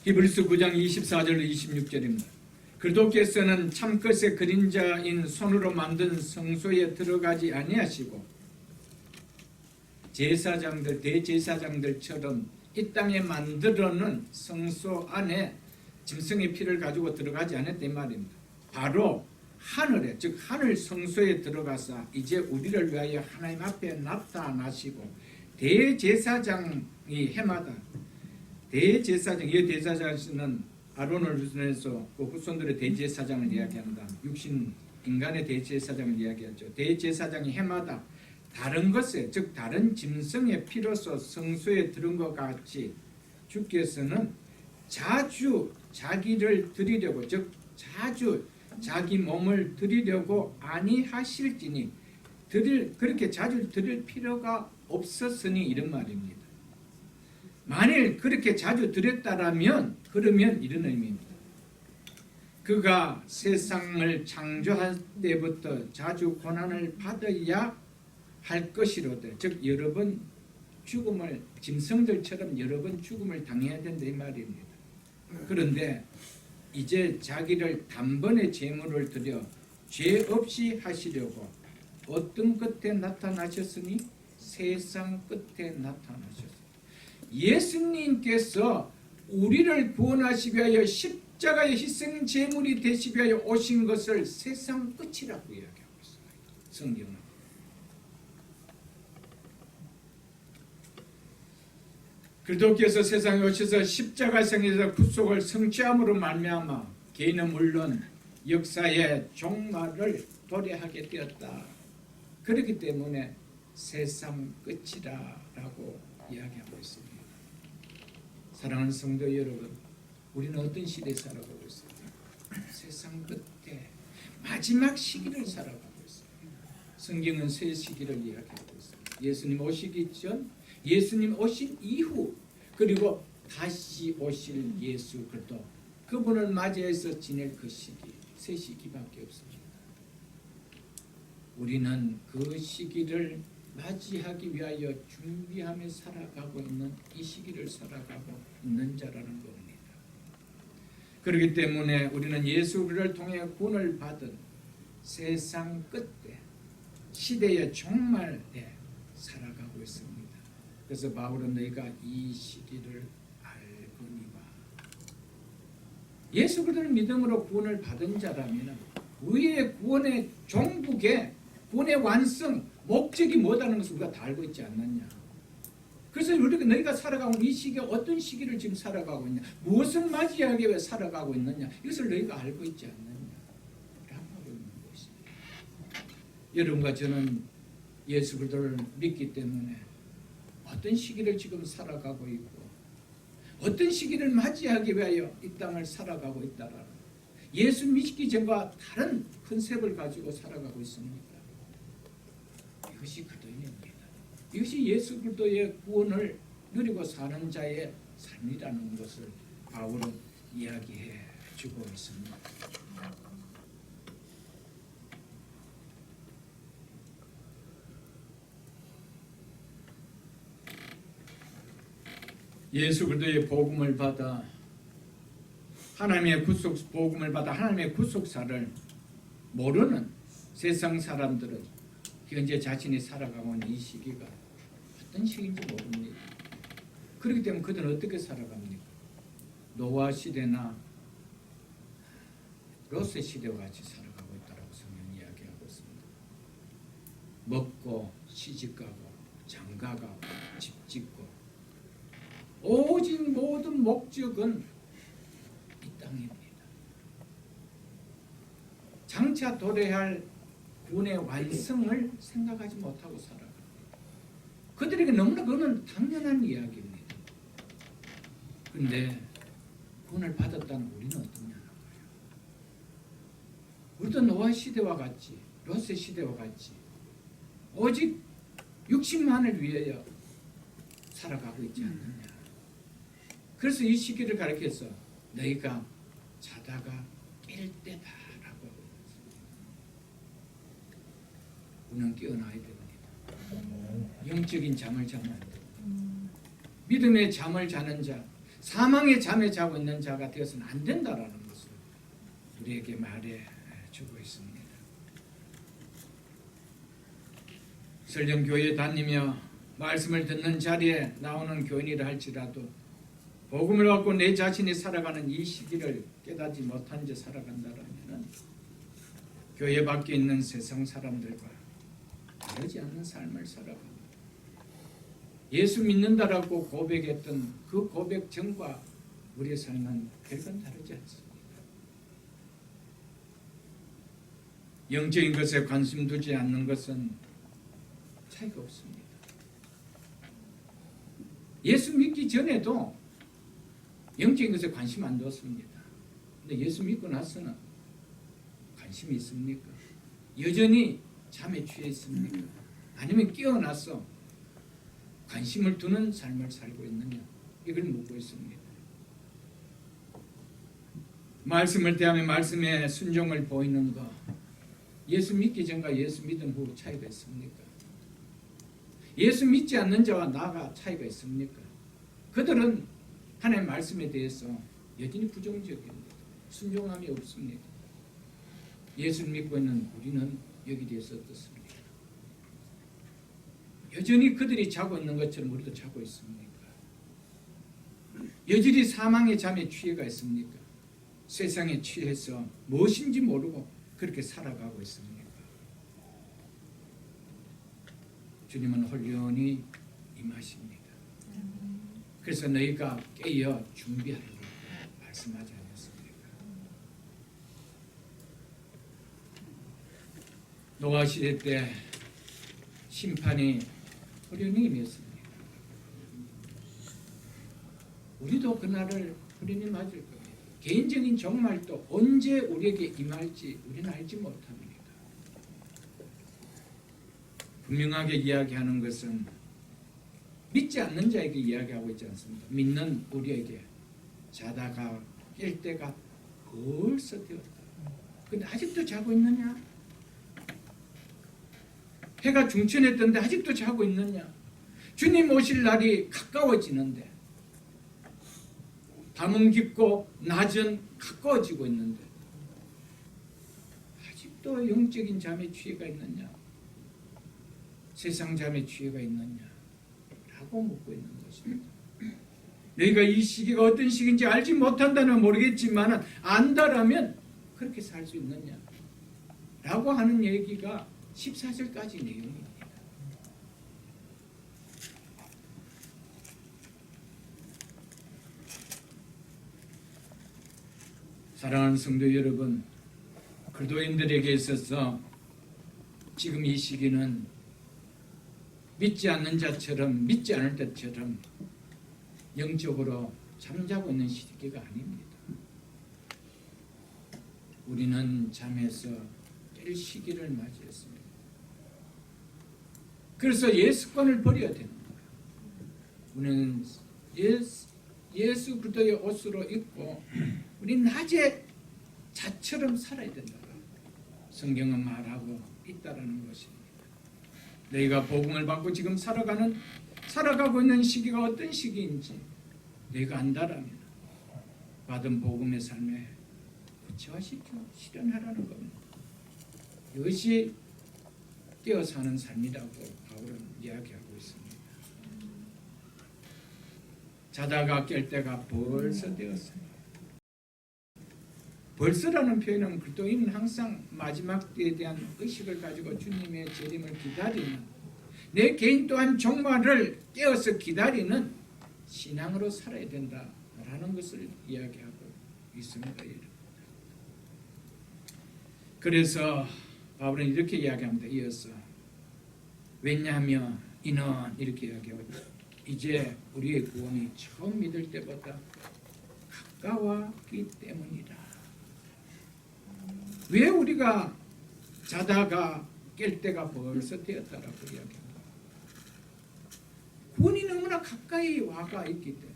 Speaker 1: 히브리서 9장 24절 26절입니다. 그리스도께서는 참것의 그림자인 손으로 만든 성소에 들어가지 아니하시고 제사장들 대제사장들처럼 이 땅에 만들어놓은 성소 안에 짐승의 피를 가지고 들어가지 않았단 말입니다. 바로 하늘에, 즉 하늘 성소에 들어가서 이제 우리를 위하여 하나님 앞에 나타나시고 대제사장이 해마다 대제사장, 이 대제사장은 아론을 후손해서 그 후손들의 대제사장을 이야기한다. 육신 인간의 대제사장을 이야기하죠. 대제사장이 해마다 다른 것에, 즉 다른 짐승의 피로서 성소에 들은 것 같이 주께서는 자주 자기를 드리려고, 즉 자주 자기 몸을 드리려고 아니하실지니 그렇게 자주 드릴 필요가 없었으니 이런 말입니다. 만일 그렇게 자주 드렸다라면 그러면 이런 의미입니다. 그가 세상을 창조할 때부터 자주 고난을 받아야 할 것이로되, 즉 여러 번 죽음을, 짐승들처럼 여러 번 죽음을 당해야 된다 이 말입니다. 그런데 이제 자기를 단번에 제물을 드려 죄 없이 하시려고 어떤 끝에 나타나셨으니 세상 끝에 나타나셨습니다. 예수님께서 우리를 구원하시기 위하여 십자가의 희생 제물이 되시기 위하여 오신 것을 세상 끝이라고 이야기하고 있습니다. 성경은. 그리스도께서 세상에 오셔서 십자가상에서 구속을 성취함으로 말미암아 개인은 물론 역사의 종말을 도래하게 되었다. 그렇기 때문에 세상 끝이라고 이야기하고 있습니다. 사랑하는 성도 여러분, 우리는 어떤 시대에 살아가고 있습니까? 세상 끝에 마지막 시기를 살아가고 있습니다. 성경은 세 시기를 이야기하고 있습니다. 예수님 오시기 전, 예수님 오신 이후, 그리고 다시 오실 예수 그리스도, 그분을 맞이해서 지낼 그 시기, 세 시기밖에 없습니다. 우리는 그 시기를 맞이하기 위하여 준비하며 살아가고 있는 이 시기를 살아가고 있는 자라는 겁니다. 그렇기 때문에 우리는 예수를 통해 구원을 받은 세상 끝에 시대의 종말에 살아가고 있습니다. 그래서 바울은 너희가 이 시기를 알거니와, 예수 그리스도를 믿음으로 구원을 받은 자라면 우리의 구원의 종국에 구원의 완성, 목적이 뭐다는 것을 우리가 다 알고 있지 않느냐. 그래서 우리가 너희가 살아가고 있는 이 시기에 어떤 시기를 지금 살아가고 있냐, 무엇을 맞이하기 위해 살아가고 있느냐, 이것을 너희가 알고 있지 않느냐 라고 하고 있는 것입니다. 여러분과 저는 예수 그리스도를 믿기 때문에 어떤 시기를 지금 살아가고 있고 어떤 시기를 맞이하기 위하여 이 땅을 살아가고 있다라는, 예수 믿기 전과 다른 컨셉을 가지고 살아가고 있습니다. 이것이 그리스도입니다. 이것이 예수 그리스도의 구원을 누리고 사는 자의 삶이라는 것을 바울은 이야기해 주고 있습니다. 예수 그리스도의 복음을 받아 하나님의 구속, 복음을 받아 하나님의 구속사를 모르는 세상 사람들은 현재 자신이 살아가고 있는 이 시기가 어떤 시기인지 모릅니다. 그렇기 때문에 그들은 어떻게 살아갑니까? 노아 시대나 롯의 시대와 같이 살아가고 있다고 성경이 이야기하고 있습니다. 먹고 시집가고 장가가고 집짓고 오직 모든 목적은 이 땅입니다. 장차 도래할 구원의 완성을 생각하지 못하고 살아갑니다. 그들에게 너무나 그거는 당연한 이야기입니다. 그런데 구원을 받았다는 우리는 어떠냐는 거예요. 우리도 노아 시대와 같이, 롯의 시대와 같이 오직 육신만을 위하여 살아가고 있지 않느냐. 그래서 이 시기를 가리켜서 너희가 자다가 깰 때다 라고 하고 있습니다. 우리는 깨어나야 됩니다. 영적인 잠을 자면 안 됩니다. 믿음의 잠을 자는 자, 사망의 잠에 자고 있는 자가 되어서는 안 된다라는 것을 우리에게 말해 주고 있습니다. 설령 교회에 다니며 말씀을 듣는 자리에 나오는 교인이라 할지라도 복음을 갖고 내 자신이 살아가는 이 시기를 깨닫지 못한 채 살아간다라면 교회 밖에 있는 세상 사람들과 다르지 않는 삶을 살아가고 예수 믿는다라고 고백했던 그 고백 전과 우리의 삶은 별반 다르지 않습니다. 영적인 것에 관심 두지 않는 것은 차이가 없습니다. 예수 믿기 전에도 영적인 것에 관심 안 두었습니다. 근데 예수 믿고 나서는 관심이 있습니까? 여전히 잠에 취해 있습니까? 아니면 깨어나서 관심을 두는 삶을 살고 있느냐? 이걸 묻고 있습니다. 말씀을 대하며 말씀에 순종을 보이는 것, 예수 믿기 전과 예수 믿은 후 차이가 있습니까? 예수 믿지 않는 자와 나가 차이가 있습니까? 그들은 하나님의 말씀에 대해서 여전히 부정적입니다. 순종함이 없습니다. 예수 믿고 있는 우리는 여기에 대해서 어떻습니까? 여전히 그들이 자고 있는 것처럼 우리도 자고 있습니까? 여전히 사망의 잠에 취해가 있습니까? 세상에 취해서 무엇인지 모르고 그렇게 살아가고 있습니까? 주님은 홀연히 임하십니다. 그래서 너희가 깨어 준비하라고 말씀하지 않았습니까? 노아 시대 때 심판이 홀연히 임했습니다. 우리도 그날을 홀연히 맞을 겁니다. 개인적인 종말도 언제 우리에게 임할지 우리는 알지 못합니다. 분명하게 이야기하는 것은 믿지 않는 자에게 이야기하고 있지 않습니다. 믿는 우리에게 자다가 깰 때가 벌써 되었다. 근데 아직도 자고 있느냐? 해가 중천했던데 아직도 자고 있느냐? 주님 오실 날이 가까워지는데 밤은 깊고 낮은 가까워지고 있는데 아직도 영적인 잠에 취해가 있느냐? 세상 잠에 취해가 있느냐? 라고 묻고 있는 것입니다. 너희가 이 시기가 어떤 시기인지 알지 못한다면 모르겠지만 안다라면 그렇게 살 수 있느냐? 라고 하는 얘기가 14절까지 내용입니다. 사랑하는 성도 여러분, 그리스도인들에게 있어서 지금 이 시기는 믿지 않는 자처럼 믿지 않을 때처럼 영적으로 잠자고 있는 시기가 아닙니다. 우리는 잠에서 깰 시기를 맞이했습니다. 그래서 예수권을 버려야 되는 거예요. 우리는 예수 그리스도의 옷으로 입고 우리 낮에 자처럼 살아야 된다. 성경은 말하고 있다라는 것입니다. 너희가 복음을 받고 지금 살아가고 있는 시기가 어떤 시기인지 너희가 안다라면 받은 복음의 삶에 구체화시켜 실현하라는 겁니다. 이것이 깨어 사는 삶이라고 바울은 이야기하고 있습니다. 자다가 깰 때가 벌써 되었습니다. 벌써라는 표현은 그리스도인은 항상 마지막 때에 대한 의식을 가지고 주님의 재림을 기다리는, 내 개인 또한 종말을 깨어서 기다리는 신앙으로 살아야 된다라는 것을 이야기하고 있습니다. 그래서 바울은 이렇게 이야기합니다. 이어서 왜냐하면 이는 이렇게 이야기하고 이제 우리의 구원이 처음 믿을 때보다 가까웠기 때문이다. 왜 우리가 자다가 깰 때가 벌써 되었다라고 이야기합니다. 구원이 너무나 가까이 와가 있기 때문에.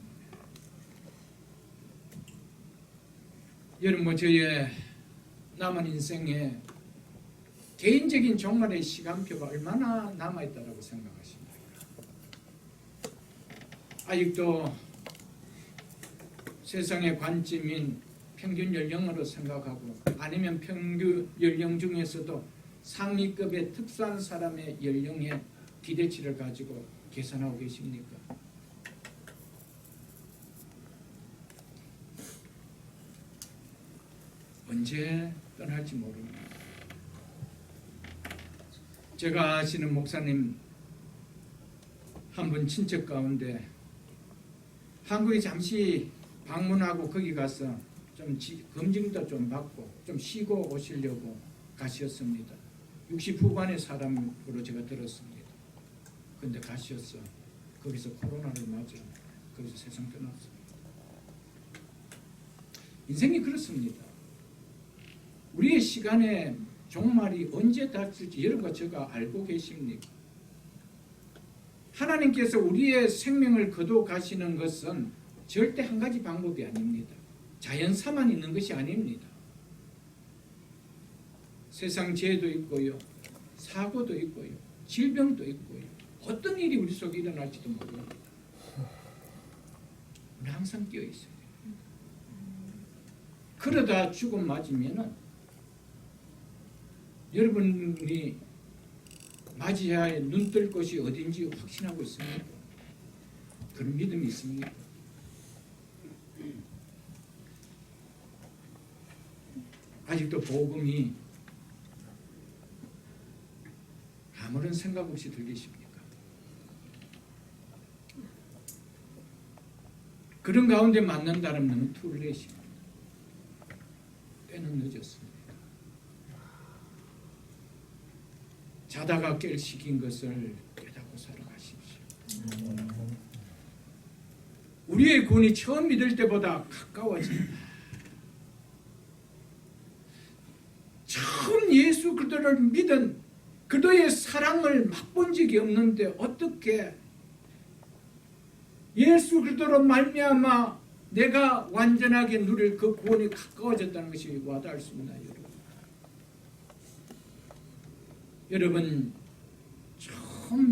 Speaker 1: 여러분, 저의 남은 인생에 개인적인 종말의 시간표가 얼마나 남아있다고 생각하십니까? 아직도 세상의 관점인 평균 연령으로 생각하고 아니면 평균 연령 중에서도 상위급의 특수한 사람의 연령의 기대치를 가지고 계산하고 계십니까? 언제 떠날지 모릅니다. 제가 아시는 목사님 한 분 친척 가운데 한국에 잠시 방문하고 거기 가서 좀 검증도 좀 받고 좀 쉬고 오시려고 가셨습니다. 60 후반의 사람으로 제가 들었습니다. 근데 가셨어. 거기서 코로나를 맞아 거기서 세상 떠났습니다. 인생이 그렇습니다. 우리의 시간에 종말이 언제 닥칠지 여러분과 제가 알고 계십니까? 하나님께서 우리의 생명을 거둬 가시는 것은 절대 한 가지 방법이 아닙니다. 자연사만 있는 것이 아닙니다. 세상 재해도 있고요, 사고도 있고요, 질병도 있고요, 어떤 일이 우리 속에 일어날지도 모릅니다. 우리 항상 끼어 있어야 돼요. 그러다 죽음 맞으면은 여러분이 맞이해야 눈 뜰 것이 어딘지 확신하고 있습니다. 그런 믿음이 있습니다. 아직도 복음이 아무런 생각 없이 들리십니까? 그런 가운데 만난다는 너무 투레이십니다. 때는 늦었습니다. 자다가 깰 시기인 것을 깨닫고 살아가십시오. 우리의 구원이 처음 믿을 때보다 가까워진다. 처음 예수 그리스도를 믿은 그도의 사랑을 맛본 적이 없는데 어떻게 예수 그리스도로 말미암아 내가 완전하게 누릴 그 구원이 가까워졌다는 것이 와닿을 수 있나요? 여러분 처음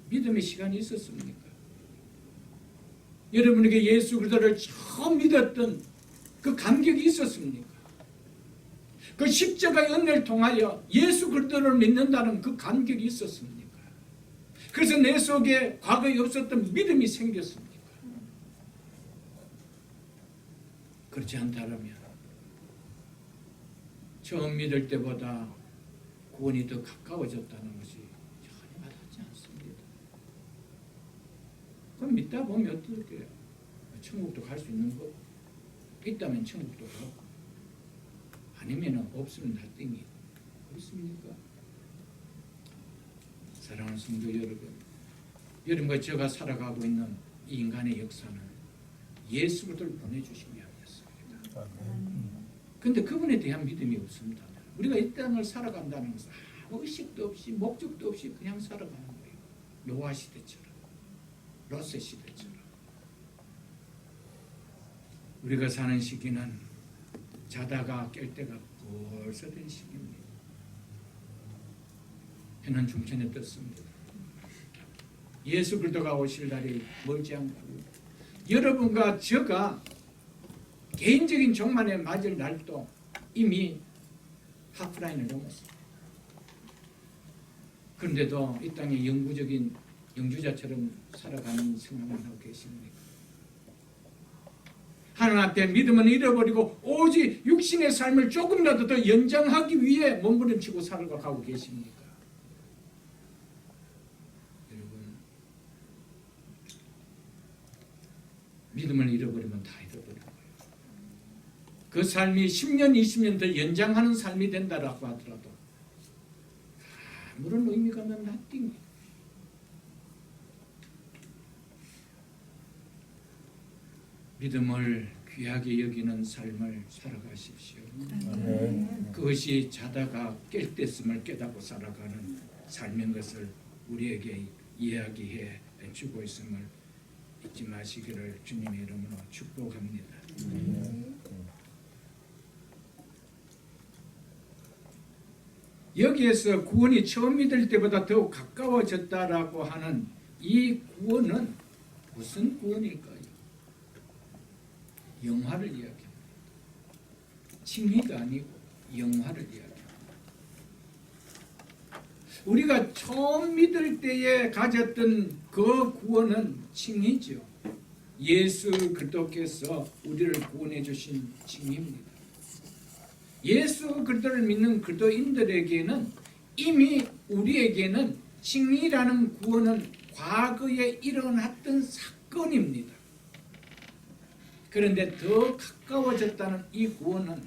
Speaker 1: 믿음의 시간이 있었습니까? 여러분에게 예수 그리스도를 처음 믿었던 그 감격이 있었습니까? 그 십자가의 은혜를 통하여 예수 그리스도를 믿는다는 그 감격이 있었습니까? 그래서 내 속에 과거에 없었던 믿음이 생겼습니까? 그렇지 않다면 처음 믿을 때보다 구원이 더 가까워졌다는 것이 전혀 와닿지 않습니다. 그럼 믿다 보면 어떻게 해요? 천국도 갈 수 있는 거 있다면 천국도 가고 아니면 없으면 나띵이 그렇습니까? 사랑하는 성도 여러분, 여러분과 제가 살아가고 있는 이 인간의 역사는 예수 그리스도를 보내주신 게 아니었습니다. 그런데 그분에 대한 믿음이 없습니다. 우리가 이 땅을 살아간다는 것은 아무 의식도 없이 목적도 없이 그냥 살아가는 거예요. 노아 시대처럼, 롯세 시대처럼. 우리가 사는 시기는 자다가 깰 때가 벌써 된 시기입니다. 해는 중천에 떴습니다. 예수 그리스도가 오실 날이 멀지 않고 여러분과 저가 개인적인 종말에 맞을 날도 이미 하프라인을 넘었습니다. 그런데도 이 땅에 영구적인 영주자처럼 살아가는 생각만 하고 계십니까? 하나님 앞에 믿음은 잃어버리고 오직 육신의 삶을 조금이라도 더 연장하기 위해 몸부림치고 살아가고 계십니까? 여러분, 믿음을 잃어버리면 다 잃어버린 거예요. 그 삶이 10년, 20년 더 연장하는 삶이 된다라고 하더라도 아무런 의미가 없는 나띵. 믿음을 귀하게 여기는 삶을 살아가십시오. 그것이 자다가 깰 때쯤을 깨닫고 살아가는 삶인 것을 우리에게 이야기해 주고 있음을 잊지 마시기를 주님의 이름으로 축복합니다. 여기에서 구원이 처음 믿을 때보다 더욱 가까워졌다라고 하는 이 구원은 무슨 구원일까요? 영화를 이야기합니다. 칭의도 아니고 영화를 이야기합니다. 우리가 처음 믿을 때에 가졌던 그 구원은 칭의죠. 예수 그리스도께서 우리를 구원해 주신 칭의입니다. 예수 그리스도를 믿는 그리스도인들에게는 이미 우리에게는 칭의라는 구원은 과거에 일어났던 사건입니다. 그런데 더 가까워졌다는 이 구원은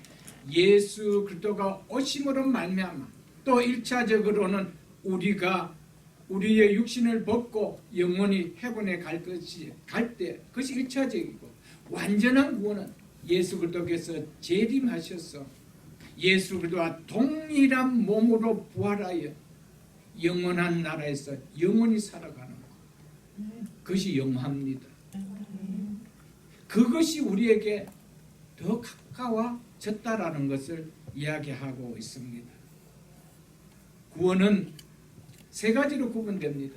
Speaker 1: 예수 그리스도가 오심으로 말미암아 또 1차적으로는 우리가 우리의 육신을 벗고 영원히 해본에 갈 때 그것이 1차적이고, 완전한 구원은 예수 그리스도께서 재림하셔서 예수 그리스도와 동일한 몸으로 부활하여 영원한 나라에서 영원히 살아가는 것, 그것이 영화입니다. 그것이 우리에게 더 가까워졌다라는 것을 이야기하고 있습니다. 구원은 세 가지로 구분됩니다.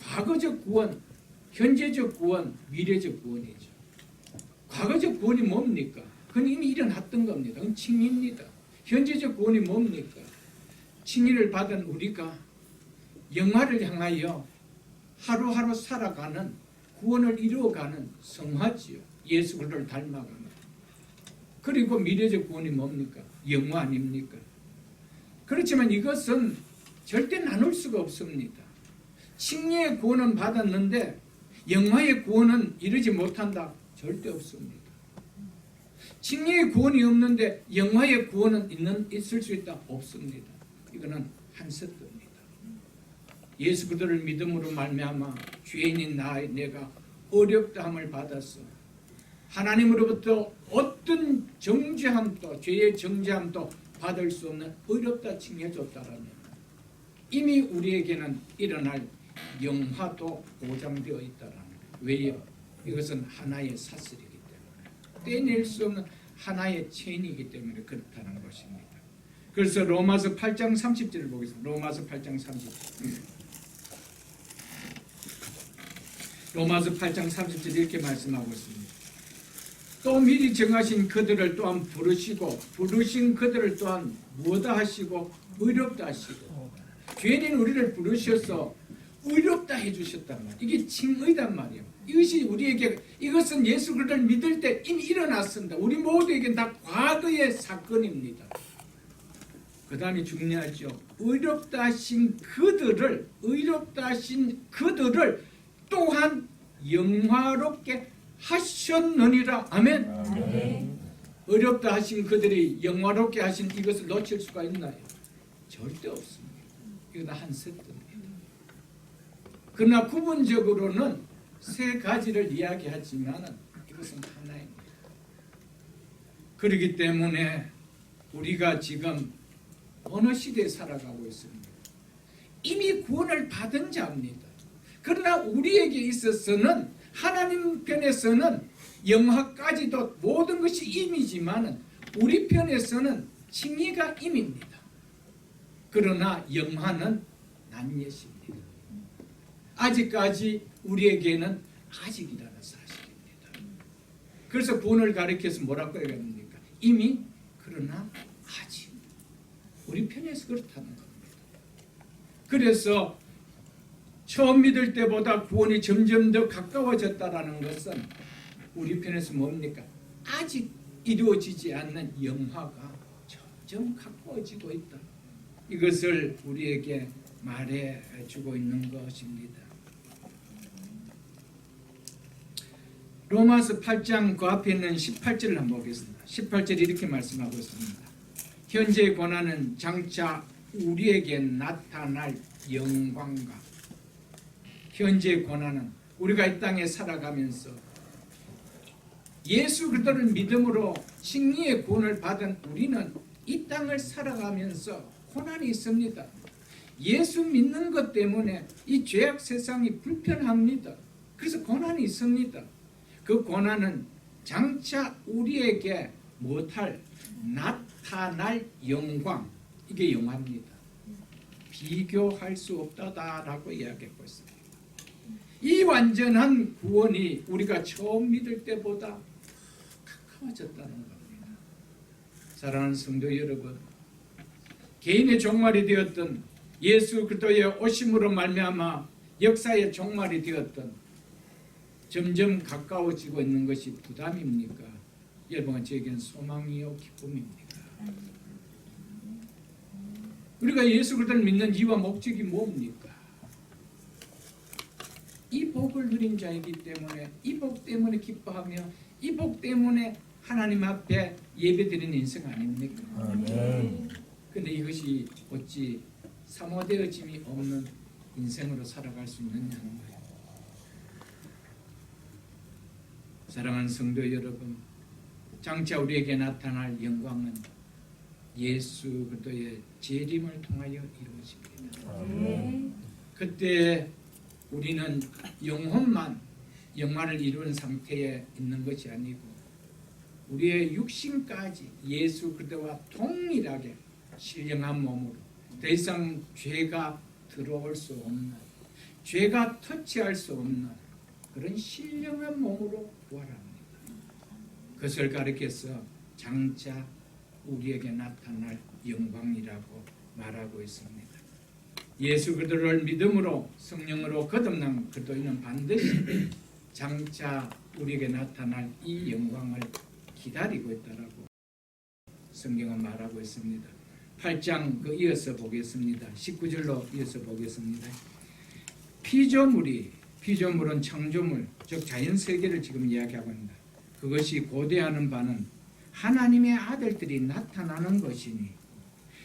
Speaker 1: 과거적 구원, 현재적 구원, 미래적 구원이죠. 과거적 구원이 뭡니까? 그건 이미 일어났던 겁니다. 그건 칭의입니다. 현재적 구원이 뭡니까? 칭의를 받은 우리가 영화를 향하여 하루하루 살아가는, 구원을 이루어가는 성화지요. 예수 그리스도를 닮아가는. 그리고 미래적 구원이 뭡니까? 영화 아닙니까? 그렇지만 이것은 절대 나눌 수가 없습니다. 칭의의 구원은 받았는데 영화의 구원은 이루지 못한다? 절대 없습니다. 칭의의 구원이 없는데 영화의 구원은 있을 수 있다? 없습니다. 이거는 한 세트입니다. 예수 그리스도를 믿음으로 말미암아 죄인인 내가 어렵다함을 받았어. 하나님으로부터 어떤 정죄함도, 죄의 정죄함도 받을 수 없는 어렵다 칭해줬다라면 이미 우리에게는 일어날 영화도 보장되어 있다라는 거예요. 왜요? 이것은 하나의 사슬이기 때문에, 떼낼 수 없는 하나의 체인이기 때문에 그렇다는 것입니다. 그래서 로마서 8장 30절을 보겠습니다. 로마서 8장 30절. 로마서 8장 30절 이렇게 말씀하고 있습니다. 또 미리 정하신 그들을 또한 부르시고 부르신 그들을 또한 뭐다 하시고 의롭다 하시고, 죄인인 우리를 부르셔서 의롭다 해주셨단 말이에요. 이게 칭의단 말이에요. 이것이 우리에게, 이것은 예수 그리스도를 믿을 때 이미 일어났습니다. 우리 모두에게 다 과거의 사건입니다. 그 다음에 중요하죠. 의롭다 하신 그들을 또한 영화롭게 하셨느니라. 아멘. 의롭다 하신 그들이 영화롭게 하신 이것을 놓칠 수가 있나요? 절대 없습니다. 이거 다 한 세트입니다. 그러나 구분적으로는 세 가지를 이야기하지만 이것은 하나입니다. 그렇기 때문에 우리가 지금 어느 시대에 살아가고 있습니다. 이미 구원을 받은 자입니다. 그러나 우리에게 있어서는 하나님 편에서는 영화까지도 모든 것이 임이지만 우리 편에서는 칭의가 임입니다. 그러나 영화는 낫예십니다. 아직까지 우리에게는 아직이라는 사실입니다. 그래서 구원을 가리켜서 뭐라고 해야 합니까? 이미, 그러나 아직. 우리 편에서 그렇다는 겁니다. 그래서 처음 믿을 때보다 구원이 점점 더 가까워졌다는 것은 우리 편에서 뭡니까? 아직 이루어지지 않는 영화가 점점 가까워지고 있다. 이것을 우리에게 말해주고 있는 것입니다. 로마서 8장 그 앞에 있는 18절을 한번 보겠습니다. 18절이 이렇게 말씀하고 있습니다. 현재의 고난은 장차 우리에게 나타날 영광과, 현재의 고난은 우리가 이 땅에 살아가면서 예수 그리스도를 믿음으로 칭의의 구원을 받은 우리는 이 땅을 살아가면서 고난이 있습니다. 예수 믿는 것 때문에 이 죄악 세상이 불편합니다. 그래서 고난이 있습니다. 그 고난은 장차 우리에게 못할 나타날 영광, 이게 영화입니다. 비교할 수 없다라고 이야기하고 있습니다. 이 완전한 구원이 우리가 처음 믿을 때보다 삼아졌다는 겁니다. 사랑하는 성도 여러분, 개인의 종말이 되었던 예수 그리스도의 오심으로 말미암아 역사의 종말이 되었던 점점 가까워지고 있는 것이 부담입니까? 여러분, 저에게는 소망이요 기쁨입니다. 우리가 예수 그리스도를 믿는 이유와 목적이 뭡니까? 이 복을 누린 자이기 때문에, 이 복 때문에 기뻐하며 이 복 때문에 하나님 앞에 예배드리는 인생 아닙니까? 그런데 이것이 어찌 사모되어짐이 없는 인생으로 살아갈 수 있느냐는 거예요. 사랑하는 성도 여러분, 장차 우리에게 나타날 영광은 예수 그리스도의 재림을 통하여 이루어집니다. 그때 우리는 영혼만 영광을 이루는 상태에 있는 것이 아니고 우리의 육신까지 예수 그리스도와 동일하게 신령한 몸으로 더 이상 죄가 들어올 수 없는, 죄가 터치할 수 없는 그런 신령한 몸으로 부활합니다. 그것을 가리켜서 장차 우리에게 나타날 영광이라고 말하고 있습니다. 예수 그리스도를 믿음으로 성령으로 거듭난 그리스도인은 반드시 장차 우리에게 나타날 이 영광을 기다리고 있다라고 성경은 말하고 있습니다. 8장 이어서 보겠습니다. 19절로 이어서 보겠습니다. 피조물은 창조물, 즉 자연세계를 지금 이야기하고 있습니다. 그것이 고대하는 바는 하나님의 아들들이 나타나는 것이니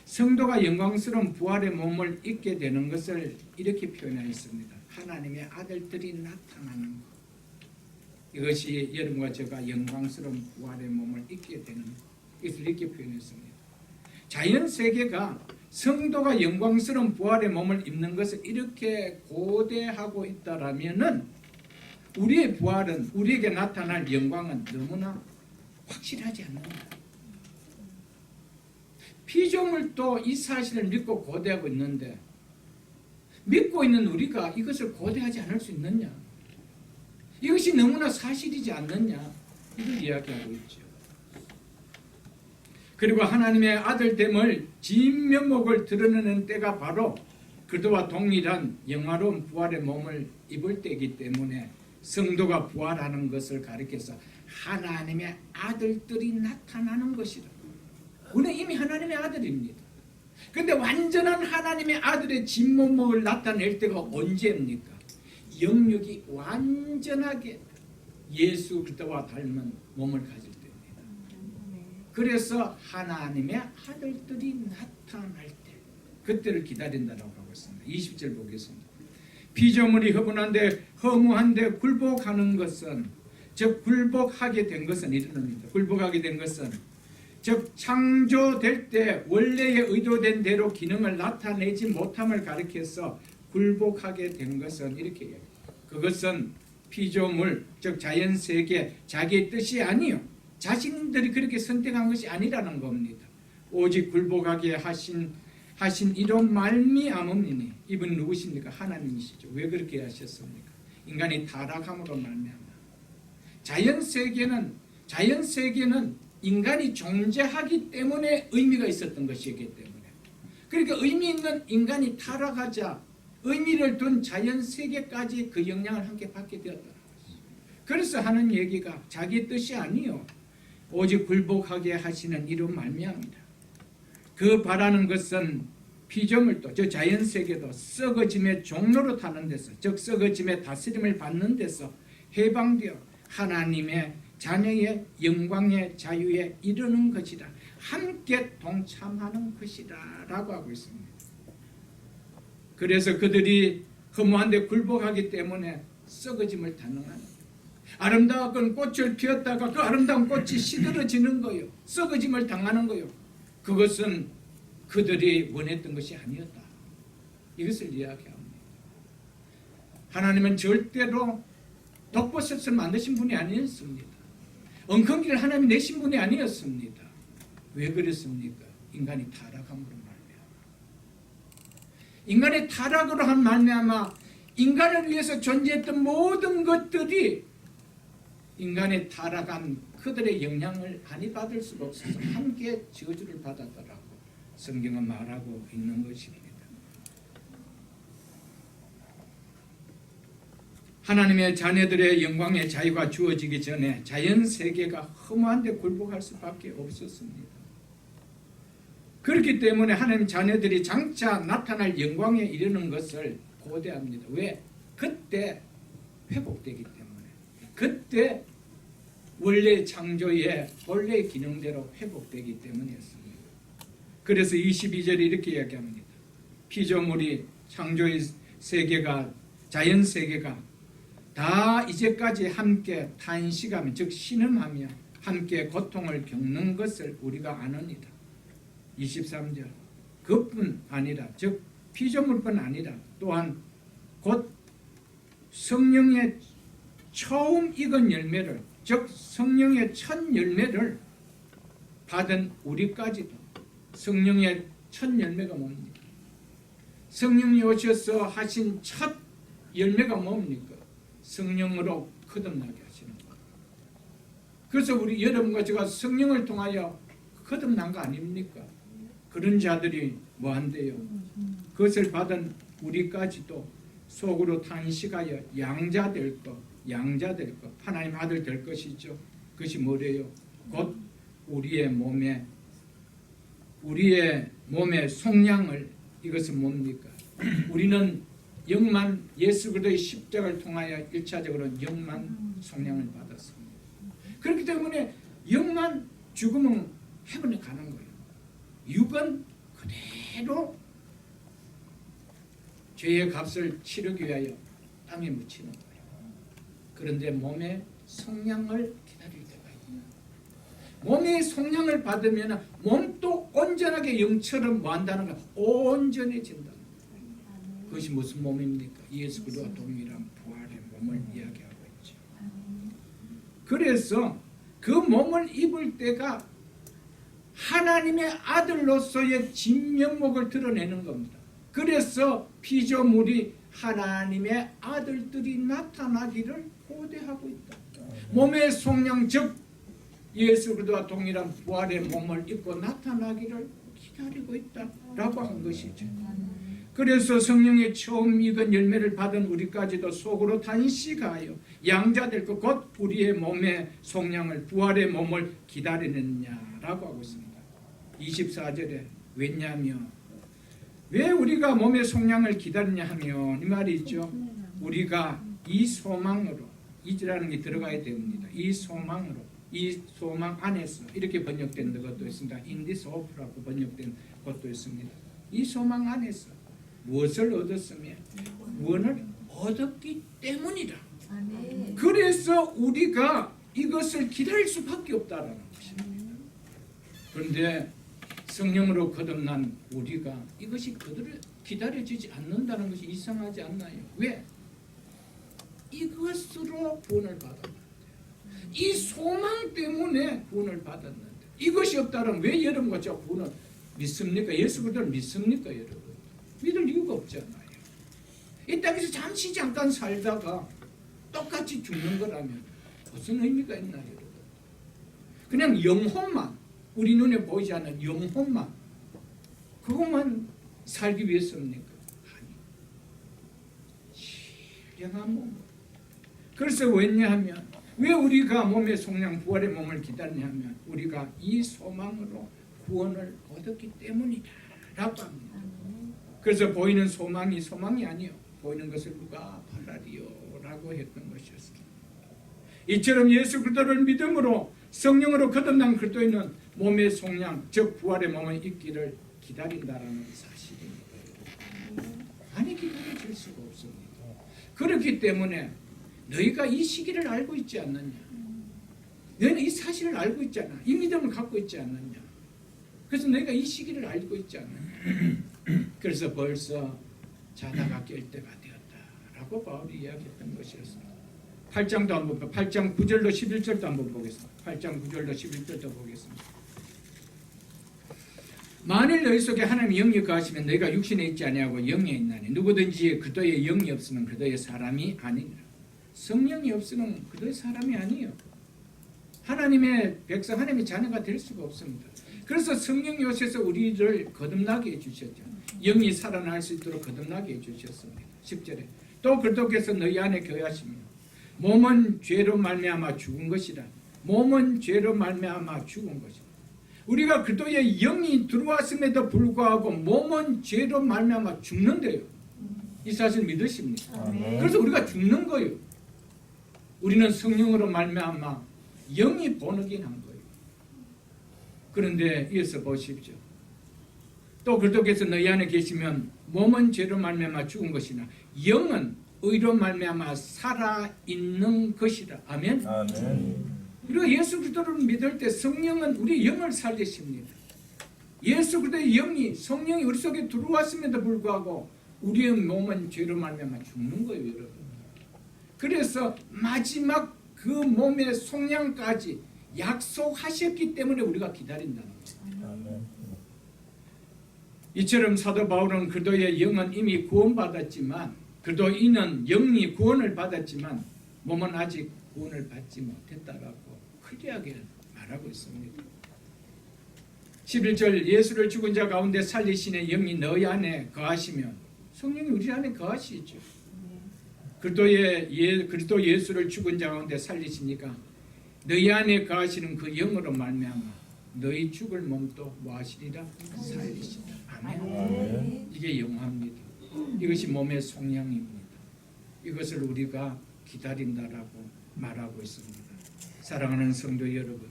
Speaker 1: 성도가 영광스러운 부활의 몸을 입게 되는 것을 이렇게 표현하였습니다. 하나님의 아들들이 나타나는 것. 이것이 여러분과 제가 영광스러운 부활의 몸을 입게 되는 것을 이렇게 표현했습니다. 자연세계가 성도가 영광스러운 부활의 몸을 입는 것을 이렇게 고대하고 있다라면은 우리의 부활은, 우리에게 나타날 영광은 너무나 확실하지 않는가. 피조물도 이 사실을 믿고 고대하고 있는데 믿고 있는 우리가 이것을 고대하지 않을 수 있느냐? 이것이 너무나 사실이지 않느냐? 이걸 이야기하고 있죠. 그리고 하나님의 아들됨을 진면목을 드러내는 때가 바로 그들과 동일한 영화로운 부활의 몸을 입을 때이기 때문에 성도가 부활하는 것을 가리켜서 하나님의 아들들이 나타나는 것이다. 우리는 이미 하나님의 아들입니다. 그런데 완전한 하나님의 아들의 진면목을 나타낼 때가 언제입니까? 영육이 완전하게 예수 그리스도와 닮은 몸을 가질 때입니다. 그래서 하나님의 아들들이 나타날 때 그때를 기다린다고 하고 있습니다. 20절 보겠습니다. 피조물이 허무한데 굴복하는 것은, 즉 굴복하게 된 것은 이릅니다. 굴복하게 된 것은 즉 창조될 때 원래의 의도된 대로 기능을 나타내지 못함을 가리켜서 굴복하게 된 것은 이렇게 해요. 그것은 피조물, 즉 자연세계 자기의 뜻이 아니요, 자신들이 그렇게 선택한 것이 아니라는 겁니다. 오직 굴복하게 하신 이런 말미암음이니. 이분 누구십니까? 하나님이시죠. 왜 그렇게 하셨습니까? 인간이 타락함으로 말미암아. 자연세계는 인간이 존재하기 때문에 의미가 있었던 것이기 때문에, 그러니까 의미 있는 인간이 타락하자 의미를 둔 자연세계까지 그 영향을 함께 받게 되었다는 것이죠. 그래서 하는 얘기가 자기 뜻이 아니요, 오직 굴복하게 하시는 이로 말미암이다. 그 바라는 것은 피조물도, 저 자연세계도 썩어짐의 종로로 타는 데서, 즉 썩어짐의 다스림을 받는 데서 해방되어 하나님의 자녀의 영광의 자유에 이르는 것이다. 함께 동참하는 것이다 라고 하고 있습니다. 그래서 그들이 허무한데 굴복하기 때문에 썩어짐을 당하는, 아름다운 꽃을 피웠다가 그 아름다운 꽃이 시들어지는 거요, 썩어짐을 당하는 거요. 그것은 그들이 원했던 것이 아니었다. 이것을 이야기합니다. 하나님은 절대로 독버섯을 만드신 분이 아니었습니다. 엉겅퀴를 하나님이 내신 분이 아니었습니다. 왜 그랬습니까? 인간이 타락함으로 말미암아. 인간의 타락으로 한 말미암아 인간을 위해서 존재했던 모든 것들이 인간의 타락한 그 그들의 영향을 많이 받을 수가 없어서 함께 저주를 받았다라고 성경은 말하고 있는 것입니다. 하나님의 자녀들의 영광의 자유가 주어지기 전에 자연세계가 허무한 데 굴복할 수밖에 없었습니다. 그렇기 때문에 하나님 자녀들이 장차 나타날 영광에 이르는 것을 고대합니다. 왜? 그때 회복되기 때문에. 그때 원래 창조의 원래의 기능대로 회복되기 때문이었습니다. 그래서 22절에 이렇게 이야기합니다. 피조물이 창조의 세계가 자연세계가 다 이제까지 함께 탄식하며 즉 신음하며 함께 고통을 겪는 것을 우리가 아느니라. 23절 그뿐 아니라 즉 피조물뿐 아니라 또한 곧 성령의 처음 익은 열매를 즉 성령의 첫 열매를 받은 우리까지도 성령의 첫 열매가 뭡니까? 성령이 오셔서 하신 첫 열매가 뭡니까? 성령으로 거듭나게 하시는 거예요. 그래서 우리 여러분과 제가 성령을 통하여 거듭난 거 아닙니까? 그런 자들이 뭐한대요? 그것을 받은 우리까지도 속으로 탄식하여 양자 될 것, 하나님 아들 될 것이죠. 그것이 뭐래요? 곧 우리의 몸의 속량을, 이것은 뭡니까? 우리는 영만 예수 그리스도의 십자가를 통하여 1차적으로 영만 속량을 받았습니다. 그렇기 때문에 영만 죽으면 해변에 가는 거예요. 육은 그대로 죄의 값을 치르기 위하여 땅에 묻히는 거예요. 그런데 몸의 속량을 기다릴 때가 있다. 몸의 속량을 받으면 몸도 온전하게 영처럼 뭐 한다는 거야? 온전해진다. 그것이 무슨 몸입니까? 예수 그리스도와 동일한 부활의 몸을 이야기하고 있죠. 그래서 그 몸을 입을 때가 하나님의 아들로서의 진면목을 드러내는 겁니다. 그래서 피조물이 하나님의 아들들이 나타나기를 고대하고 있다. 몸의 속량 즉 예수 그리스도와 동일한 부활의 몸을 입고 나타나기를 기다리고 있다라고 한 것이죠. 그래서 성령의 처음 익은 열매를 받은 우리까지도 속으로 탄식하여 양자될 것 곧 우리의 몸의 속량을 부활의 몸을 기다리느냐라고 하고 있습니다. 24절에 왜냐하면 왜 우리가 몸의 속량을 기다리냐 하면 이 말이 있죠. 우리가 이 소망으로 이라는 게 들어가야 됩니다. 이 소망으로 이 소망 안에서 이렇게 번역된 것도 있습니다. In this hope라고 번역된 것도 있습니다. 이 소망 안에서 무엇을 얻었으면 무엇을 얻었기 때문이다. 그래서 우리가 이것을 기다릴 수밖에 없다라는 것입니다. 그런데 성령으로 거듭난 우리가 이것이 그들을 기다려지지 않는다는 것이 이상하지 않나요? 왜? 이것으로 구원을 받았는데 이 소망 때문에 구원을 받았는데 이것이 없다면 왜 여러분과 저 구원을 믿습니까? 예수 그리스도를 믿습니까? 여러분 믿을 이유가 없잖아요. 이 땅에서 잠시 잠깐 살다가 똑같이 죽는 거라면 무슨 의미가 있나요? 여러분? 그냥 영혼만 우리 눈에 보이지 않는 영혼만 그것만 살기 위해서입니까? 아니 신령한 몸. 그래서 왜냐하면 왜 우리가 몸의 속량 부활의 몸을 기다리냐면 우리가 이 소망으로 구원을 얻었기 때문이다 라고 합니다. 그래서 보이는 소망이 아니요 보이는 것을 누가 바라리요 라고 했던 것이었습니다. 이처럼 예수 그리스도를 믿음으로 성령으로 거듭난 그리스도인은 몸의 속량 즉 부활의 몸을 입기를 기다린다라는 사실입니다. 아니 기다려질 수가 없습니다. 그렇기 때문에 너희가 이 시기를 알고 있지 않느냐? 너희는 이 사실을 알고 있잖아. 이 믿음을 갖고 있지 않느냐? 그래서 너희가 이 시기를 알고 있지 않느냐? 그래서 벌써 자다가 깰 때가 되었다라고 바울이 이야기했던 것이었습니다. 8장도 한번 8장 9절로 11절도 한번 보겠습니다. 8장 9절로 11절도 보겠습니다. 만일 너희 속에 하나님의 영이 거하시면 너희가 육신에 있지 아니하고 영에 있나니 누구든지 그도의 영이 없으면 그도의 사람이 아니니라. 성령이 없으면 그도의 사람이 아니에요. 하나님의 백성, 하나님의 자녀가 될 수가 없습니다. 그래서 성령 요새서 우리를 거듭나게 해주셨죠. 영이 살아날 수 있도록 거듭나게 해주셨습니다. 10절에 또 그리스도께서 너희 안에 거하시며 몸은 죄로 말미암아 죽은 것이라. 몸은 죄로 말미암아 죽은 것이라. 우리가 그리스도의 영이 들어왔음에도 불구하고 몸은 죄로 말미암아 죽는데요. 이 사실 믿으십니까? 그래서 우리가 죽는 거예요. 우리는 성령으로 말미암아 영이 본어긴한 거예요. 그런데 이어서 보십시오. 또 그리스도께서 너희 안에 계시면 몸은 죄로 말미암아 죽은 것이나 영은 의로 말미암아 살아 있는 것이라. 아멘. 우리가 예수 그리스도를 믿을 때 성령은 우리 영을 살리십니다. 예수 그리스도의 영이 성령이 우리 속에 들어왔음에도 불구하고 우리의 몸은 죄로 말미암아 죽는 거예요, 여러분. 그래서 마지막 그 몸의 속량까지 약속하셨기 때문에 우리가 기다린다는 거예요. 이처럼 사도 바울은 그리스도의 영은 이미 구원받았지만, 그리스도 이는 영이 구원을 받았지만 몸은 아직 구원을 받지 못했다라고 클리어하게 말하고 있습니다. 11절 예수를 죽은 자 가운데 살리시는 영이 너희 안에 거하시면, 성령이 우리 안에 거하시죠. 그리스도 예수를 죽은 자 가운데 살리시니까 너희 안에 거하시는 그 영으로 말미암아 너희 죽을 몸도 뭐하시리라? 살리시리라. 아멘. 이게 영화입니다. 이것이 몸의 속량입니다. 이것을 우리가 기다린다라고 말하고 있습니다. 사랑하는 성도 여러분,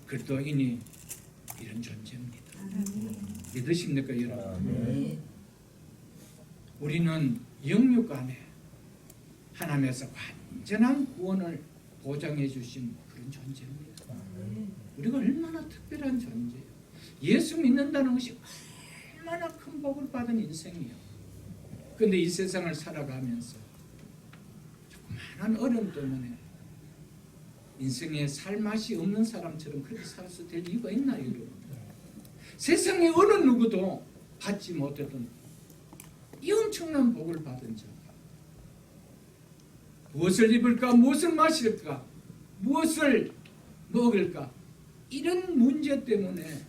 Speaker 1: 그리스도인이 이런 존재입니다. 믿으십니까, 여러분? 우리는 영육 안에 하나님에서 완전한 구원을 보장해 주신 그런 존재입니다. 우리가 얼마나 특별한 존재예요. 예수 믿는다는 것이 얼마나 큰 복을 받은 인생이에요. 그런데 이 세상을 살아가면서 조그마한 어려움 때문에 인생에 살맛이 없는 사람처럼 그렇게 살아서 될 이유가 있나요, 여러분? 세상에 어느 누구도 받지 못했던 이 엄청난 복을 받은 자, 무엇을 입을까, 무엇을 마실까, 무엇을 먹을까, 이런 문제 때문에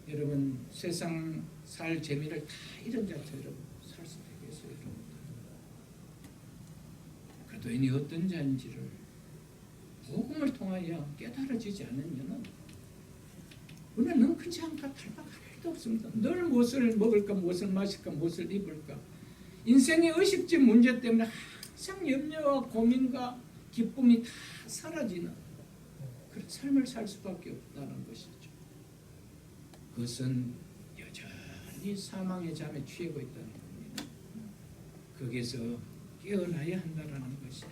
Speaker 1: 여러분 세상 살 재미를 다 이런 자처럼 살 수 있겠어요, 여러분? 그리스도인이 어떤 자인지를 복음을 통하여 깨달아지지 않으면 우리는 그렇지 않까 탈박 하나도 없습니다. 늘 무엇을 먹을까, 무엇을 마실까, 무엇을 입을까, 인생의 의식적 문제 때문에 항상 염려와 고민과 기쁨이 다 사라지는 그런 삶을 살 수밖에 없다는 것이죠. 그것은 여전히 사망의 잠에 취하고 있다는 겁니다. 거기에서 깨어나야 한다는 것이죠.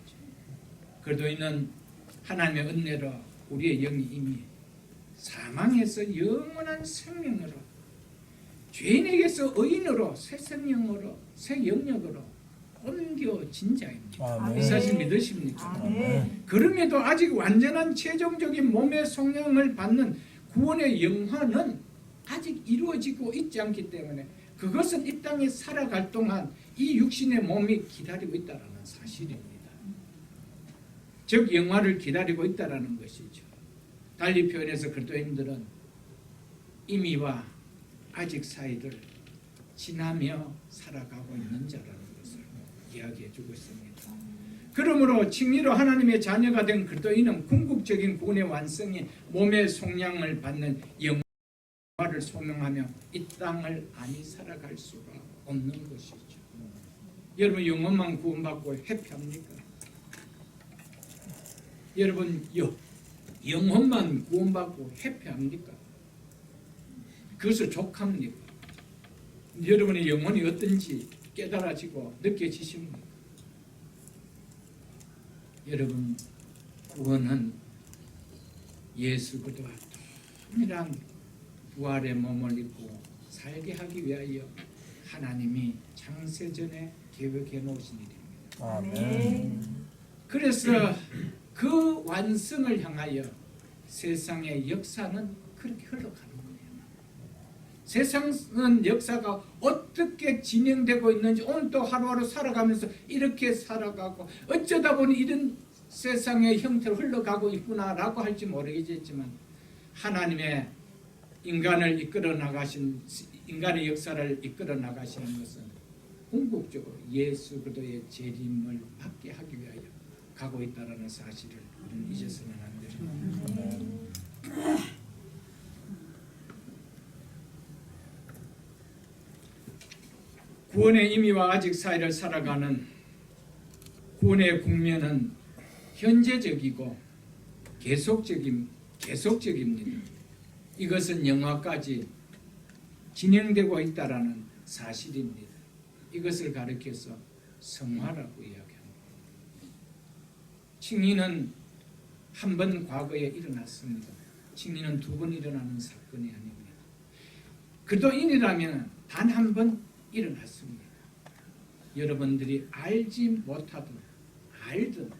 Speaker 1: 그리스도인은 하나님의 은혜로 우리의 영이 이미 사망에서 영원한 생명으로, 죄인에게서 의인으로, 새 생명으로, 새 영역으로 옮겨진 자입니다. 이 사실 믿으십니까? 그럼에도 아직 완전한 최종적인 몸의 속량을 받는 구원의 영화는 아직 이루어지고 있지 않기 때문에 그것은 이 땅에 살아갈 동안 이 육신의 몸이 기다리고 있다는 사실입니다. 즉 영화를 기다리고 있다는 것이죠. 달리 표현해서 그리스도인들은 이미와 아직 사이를 지나며 살아가고 있는 자라는 것을 이야기해 주고 있습니다. 그러므로 칭의로 하나님의 자녀가 된 그리스도인은 궁극적인 구원의 완성이 몸의 속량을 받는 영화를 소명하며 이 땅을 안이 살아갈 수가 없는 것이죠. 여러분 영혼만 구원받고 해피합니까? 여러분 영혼만 구원받고 해피합니까? 그것을 족합니까? 여러분의 영혼이 어떤지 깨달아지고 느껴지십니까? 여러분 구원은 예수 그리스도와 동일한 부활의 몸을 입고 살게 하기 위하여 하나님이 창세전에 계획해 놓으신 일입니다.
Speaker 2: 아멘.
Speaker 1: 그래서 그 완성을 향하여 세상의 역사는 그렇게 흘러가는 거예요. 세상은 역사가 어떻게 진행되고 있는지 오늘 또 하루하루 살아가면서 이렇게 살아가고 어쩌다 보니 이런 세상의 형태로 흘러가고 있구나라고 할지 모르겠지만 하나님의 인간을 이끌어 나가신 인간의 역사를 이끌어 나가시는 것은 궁극적으로 예수 그리스도의 재림을 받게 하기 위하여 가고 있다라는 사실을 우리는 잊어서는 안 됩니다. 구원의 의미와 아직 사이를 살아가는 구원의 국면은 현재적이고 계속적입니다. 이것은 영화까지 진행되고 있다라는 사실입니다. 이것을 가리켜서 성화라고 이야기합니다. 칭의는 한 번 과거에 일어났습니다. 칭의는 두 번 일어나는 사건이 아닙니다. 그리스도인이라면 단 한 번 일어났습니다. 여러분들이 알지 못하든 알든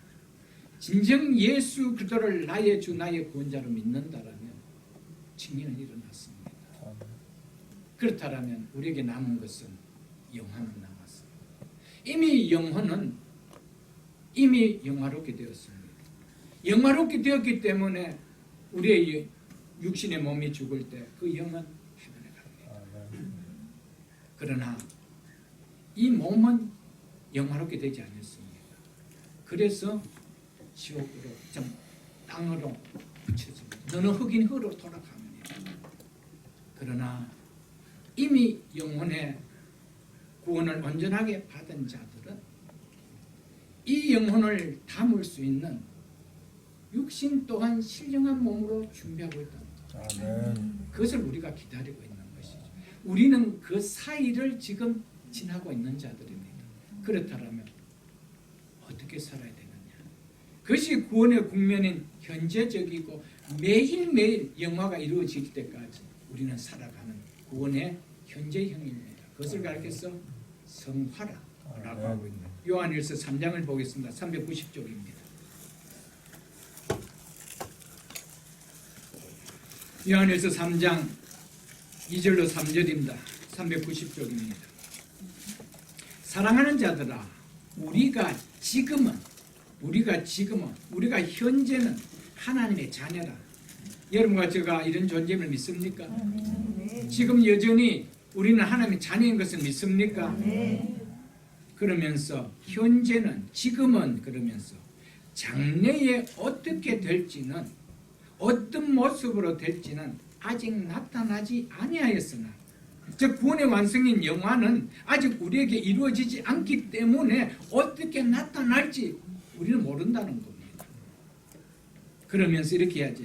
Speaker 1: 진정 예수 그리스도를 나의 주 나의 구원자로 믿는다라면 칭의는 일어났습니다. 그렇다면 우리에게 남은 것은 영화는 남았습니다. 이미 영혼은 이미 영화롭게 되었습니다. 영화롭게 되었기 때문에 우리의 육신의 몸이 죽을 때 그 영은 해변에 갑니다. 그러나 이 몸은 영화롭게 되지 않았습니다. 그래서 지옥으로 땅으로 붙여집니다. 너는 흙인 흙으로 돌아가느니라. 그러나 이미 영혼의 구원을 온전하게 받은 자들은 이 영혼을 담을 수 있는 육신 또한 신령한 몸으로 준비하고 있다. 그것을 우리가 기다리고 있는 것이죠. 우리는 그 사이를 지금 지나고 있는 자들입니다. 그렇다면 어떻게 살아야 되느냐? 그것이 구원의 국면인 현재적이고 매일매일 영화가 이루어질 때까지 우리는 살아가는 구원의 현재형입니다. 그것을 가리켜서 성화라고 하고 있는 요한일서 3장을 보겠습니다. 390쪽입니다. 요한일서 3장 2절로 3절입니다. 390쪽입니다. 사랑하는 자들아, 우리가 현재는 하나님의 자녀라. 여러분과 제가 이런 존재임을 믿습니까? 지금 여전히 우리는 하나님의 자녀인 것을 믿습니까? 그러면서 현재는 지금은 그러면서 장래에 어떻게 될지는 어떤 모습으로 될지는 아직 나타나지 아니하였으나 즉 구원의 완성인 영화는 아직 우리에게 이루어지지 않기 때문에 어떻게 나타날지 우리는 모른다는 겁니다. 그러면서 이렇게 하죠.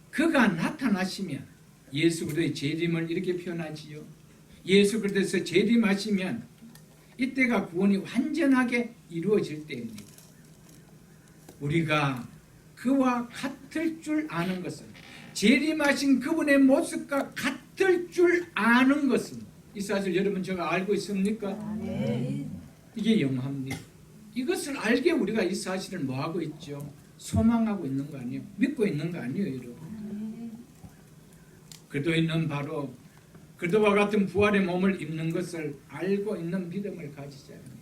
Speaker 1: 그가 나타나시면 예수 그리스도의 재림을 이렇게 표현하지요. 예수 그리스도에서 재림하시면 이때가 구원이 완전하게 이루어질 때입니다. 우리가 그와 같을 줄 아는 것은 재림하신 그분의 모습과 같을 줄 아는 것은 이 사실 여러분 제가 알고 있습니까? 이게 영화입니다. 이것을 알게 우리가 이 사실을 뭐하고 있죠? 소망하고 있는 거 아니에요? 믿고 있는 거 아니에요, 여러분? 그리스도인은 바로 그리스도와 같은 부활의 몸을 입는 것을 알고 있는 믿음을 가지자 합니다.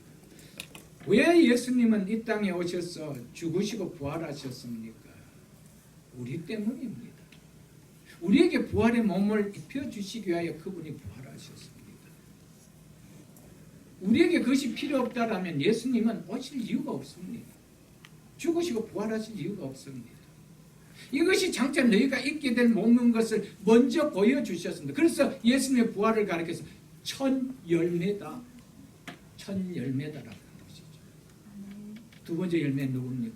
Speaker 1: 왜 예수님은 이 땅에 오셔서 죽으시고 부활하셨습니까? 우리 때문입니다. 우리에게 부활의 몸을 입혀주시기 위하여 그분이 부활하셨습니다. 우리에게 그것이 필요 없다라면 예수님은 오실 이유가 없습니다. 죽으시고 부활하실 이유가 없습니다. 이것이 장차 너희가 있게 될 몸인 것을 먼저 보여주셨습니다. 그래서 예수님의 부활을 가리켜서 첫 열매다. 첫 열매다라고 하는 것이죠. 두 번째 열매는 누굽니까?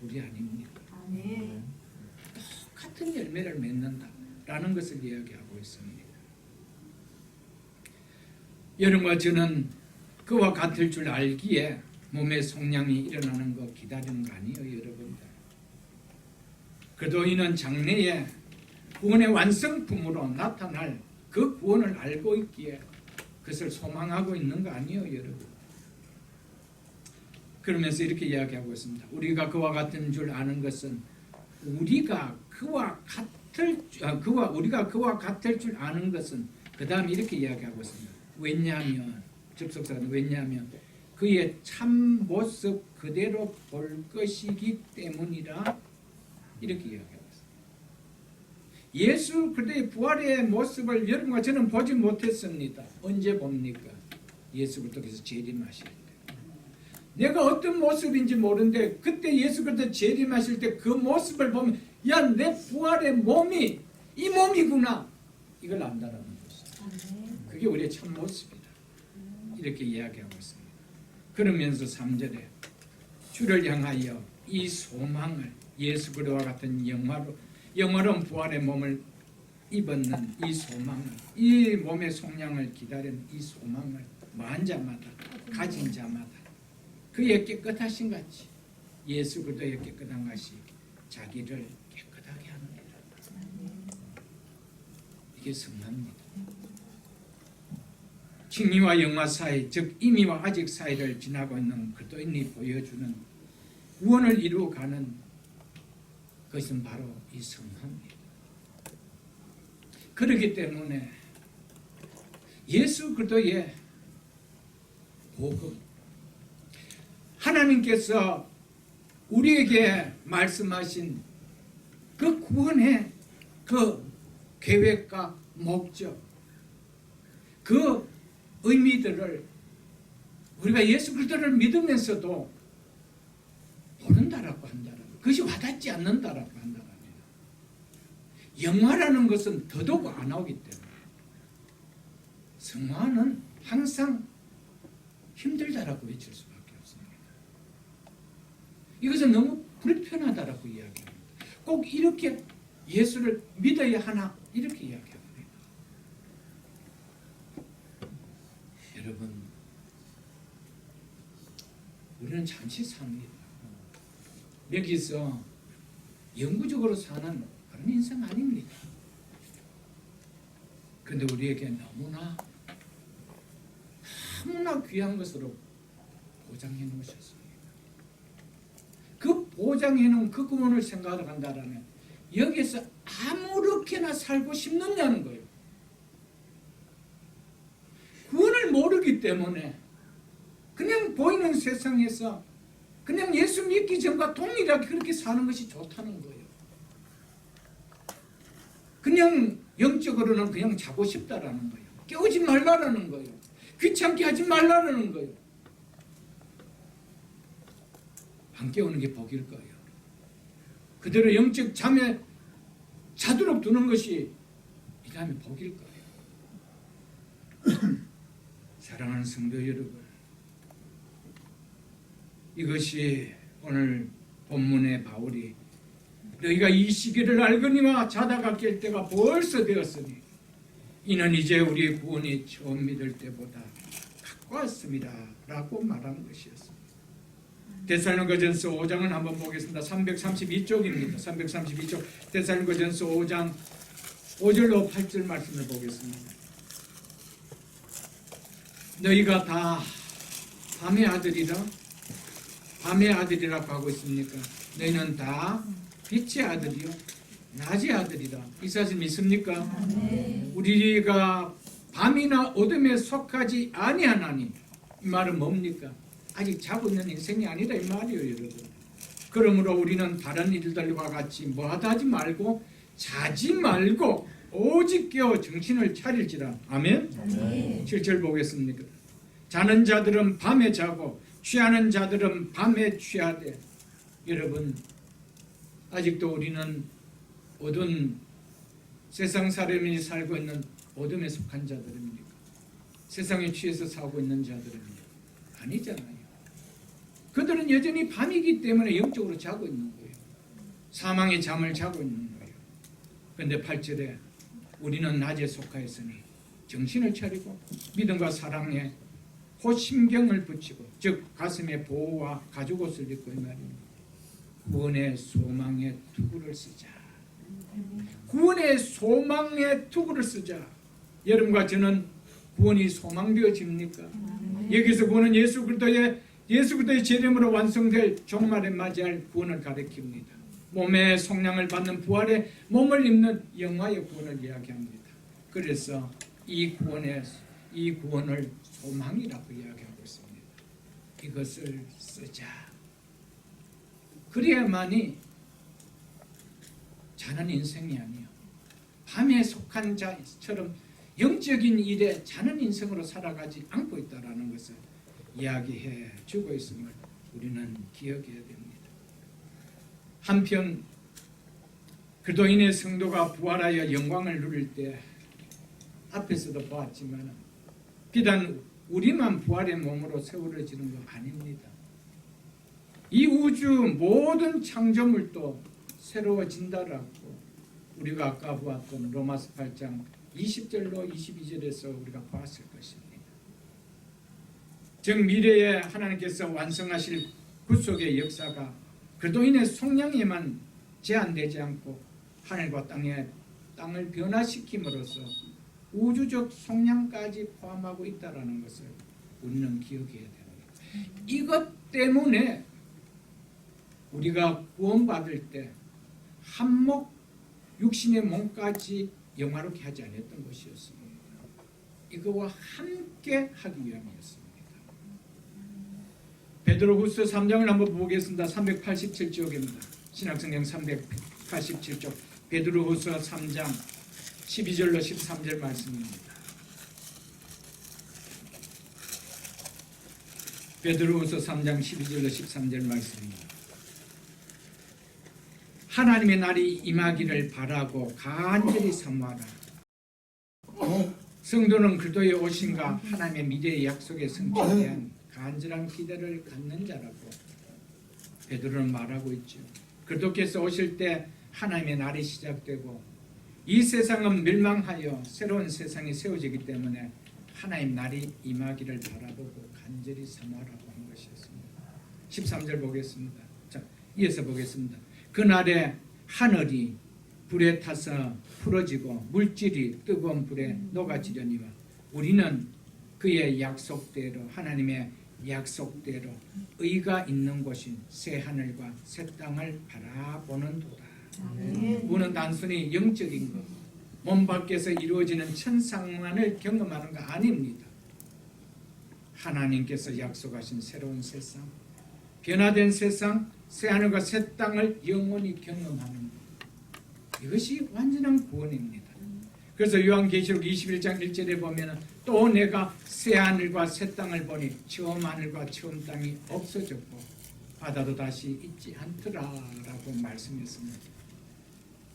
Speaker 1: 우리 아닙니까? 똑같은 열매를 맺는다라는 것을 이야기하고 있습니다. 여러분과 저는 그와 같을 줄 알기에 몸의 속량이 일어나는 거 기다리는 거 아니에요, 여러분들. 그리스도인은 장래에 구원의 완성품으로 나타날 그 구원을 알고 있기에 그것을 소망하고 있는 거 아니에요, 여러분. 그러면서 이렇게 이야기하고 있습니다. 우리가 그와 같은 줄 아는 것은 우리가 그와 같을 줄 아는 것은 그 다음에 이렇게 이야기하고 있습니다. 왜냐하면 접속사는 왜냐하면 그의 참 모습 그대로 볼 것이기 때문이라 이렇게 이야기하고 있습니다. 예수 그리스도의 부활의 모습을 여러분과 저는 보지 못했습니다. 언제 봅니까? 예수 그리스도께서 재림하실 때. 내가 어떤 모습인지 모르는데 그때 예수 그리스도 재림하실 때 그 모습을 보면 야, 내 부활의 몸이 이 몸이구나, 이걸 안다라는 것이죠. 그게 우리의 참 모습이다, 이렇게 이야기하고 있습니다. 그러면서 3절에 주를 향하여 이 소망을, 예수 그리스도와 같은 영화로운 부활의 몸을 입었는 이 소망을, 이 몸의 속량을 기다리는 이 소망을 뭐한 자마다, 가진 자마다 그의 깨끗하신 같이 예수 그리스도의 깨끗한 것이 자기를 깨끗하게 하느니라. 이게 성화입니다. 칭의와 영화 사이, 즉 임의와 아직 사이를 지나고 있는 그리스도인이 보여주는 구원을 이루어가는 것은 바로 이 성화입니다. 그렇기 때문에 예수 그리스도의 복음, 하나님께서 우리에게 말씀하신 그 구원의 그 계획과 목적, 그 의미들을 우리가 예수 그리스도를 믿으면서도 모른다라고 한다는, 그것이 와닿지 않는다라고 한다는 겁니다. 영화라는 것은 더더욱 안 나오기 때문에 성화는 항상 힘들다라고 외칠 수밖에 없습니다. 이것은 너무 불편하다라고 이야기합니다. 꼭 이렇게 예수를 믿어야 하나, 이렇게 이야기합니다. 여러분, 우리는 잠시 삽니다. 여기서 영구적으로 사는 그런 인생 아닙니다. 그런데 우리에게 너무나 귀한 것으로 보장해 놓으셨습니다. 그 보장해 놓은 그 구원을 생각한다라면 여기서 아무렇게나 살고 싶느냐는 거예요. 구원을 모르기 때문에 그냥 보이는 세상에서 그냥 예수 믿기 전과 동일하게 그렇게 사는 것이 좋다는 거예요. 그냥 영적으로는 그냥 자고 싶다라는 거예요. 깨우지 말라라는 거예요. 귀찮게 하지 말라는 거예요. 안 깨우는 게 복일 거예요. 그대로 영적 잠에 자도록 두는 것이 이 다음에 복일 거예요. 사랑하는 성도 여러분, 이것이 오늘 본문의 바울이 너희가 이 시기를 알거니와 자다가 깰 때가 벌써 되었으니 이는 이제 우리의 구원이 처음 믿을 때보다 가까웠습니다 라고 말하는 것이었습니다. 데살로니가전서 5장을 한번 보겠습니다. 332쪽입니다. 332쪽 데살로니가전서 5장 5절로 8절 말씀을 보겠습니다. 너희가 다 밤의 아들이라, 밤의 아들이라고 하고 있습니까? 너희는 다 빛의 아들이요 낮의 아들이라. 이 사실 믿습니까? 우리가 밤이나 어둠에 속하지 아니하나니, 이 말은 뭡니까? 아직 자고 있는 인생이 아니라 이 말이에요, 여러분. 그러므로 우리는 다른 일들과 같이 뭐하다 하지 말고 자지 말고 오직 깨어 정신을 차릴지라. 아멘? 7절 보겠습니까? 자는 자들은 밤에 자고 취하는 자들은 밤에 취하되. 여러분, 아직도 우리는 어두운 세상 사람이 살고 있는 어둠에 속한 자들입니까? 세상에 취해서 살고 있는 자들입니까? 아니잖아요. 그들은 여전히 밤이기 때문에 영적으로 자고 있는 거예요. 사망의 잠을 자고 있는 거예요. 그런데 8절에 우리는 낮에 속하였으니 정신을 차리고 믿음과 사랑에 호심경을 붙이고, 즉 가슴에 보호와 가죽옷을 입고, 이 말입니다. 구원의 소망의 투구를 쓰자. 구원의 소망의 투구를 쓰자. 여러분과 저는 구원이 소망되어집니까? 여기서 구원은 예수 그리스도의 재림으로 완성될 종말에 맞이할 구원을 가리킵니다. 몸의 속량을 받는 부활의 몸을 입는 영화의 구원을 이야기합니다. 그래서 이 구원을 소망이라고 이야기하고 있습니다. 이것을 쓰자. 그래야만이 자는 인생이 아니요, 밤에 속한 자처럼 영적인 일에 자는 인생으로 살아가지 않고 있다는 것을 이야기해 주고 있음을 우리는 기억해야 됩니다. 한편 그리스도인의 성도가 부활하여 영광을 누릴 때 앞에서도 보았지만 비단 우리만 부활의 몸으로 세워지는 것 아닙니다. 이 우주 모든 창조물도 새로워진다라고 우리가 아까 보았던 로마서 8장 20절로 22절에서 우리가 보았을 것입니다. 즉 미래에 하나님께서 완성하실 구속의 역사가 그리스도인의 속량에만 제한되지 않고 하늘과 땅을 변화시킴으로써 우주적 속량까지 포함하고 있다는 것을 우리는 기억해야 됩니다. 이것 때문에 우리가 구원받을 때 한몫 육신의 몸까지 영화롭게 하지 않았던 것이었습니다. 이거와 함께 하기 위함이었습니다. 베드로후서 3장을 한번 보겠습니다. 387쪽입니다. 신약성경 387쪽 베드로후서 3장 12절로 13절 말씀입니다. 베드로후서 3장 12절로 13절 말씀입니다. 하나님의 날이 임하기를 바라고 간절히 사모하라. 성도는 그리스도의 오심과 하나님의 미래의 약속의 성취에 대한 간절한 기대를 갖는 자라고 베드로는 말하고 있죠. 그리스도께서 오실 때 하나님의 날이 시작되고 이 세상은 멸망하여 새로운 세상이 세워지기 때문에 하나님 날이 임하기를 바라보고 간절히 사모하라고 한 것이었습니다. 13절 보겠습니다. 자, 이어서 보겠습니다. 그날에 하늘이 불에 타서 풀어지고 물질이 뜨거운 불에 녹아지려니와 우리는 그의 약속대로 하나님의 약속대로 의가 있는 곳인 새 하늘과 새 땅을 바라보는도다. 우리는 단순히 영적인 것, 몸 밖에서 이루어지는 천상만을 경험하는 거 아닙니다. 하나님께서 약속하신 새로운 세상, 변화된 세상, 새 하늘과 새 땅을 영원히 경험하는 것, 이것이 완전한 구원입니다. 그래서 요한계시록 21장 1절에 보면 또 내가 새 하늘과 새 땅을 보니 처음 하늘과 처음 땅이 없어졌고 바다도 다시 있지 않더라라고 말씀했습니다.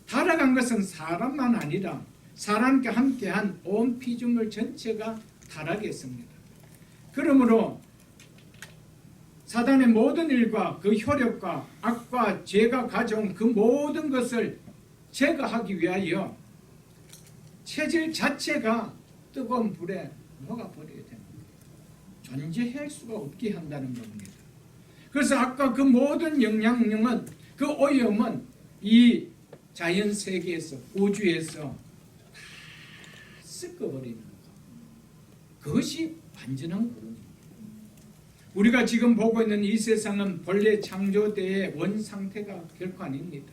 Speaker 1: 타락한 것은 사람만 아니라 사람과 함께한 온 피조물 전체가 타락했습니다. 그러므로 사단의 모든 일과 그 효력과 악과 죄가 가져온 그 모든 것을 제거하기 위하여 체질 자체가 뜨거운 불에 녹아버려야 됩니다. 존재할 수가 없게 한다는 겁니다. 그래서 아까 그 모든 영향력은, 그 오염은 이 자연 세계에서, 우주에서 다 섞어버리는 것. 그것이 완전한 구원입니다. 우리가 지금 보고 있는 이 세상은 본래 창조대의 원상태가 결코 아닙니다.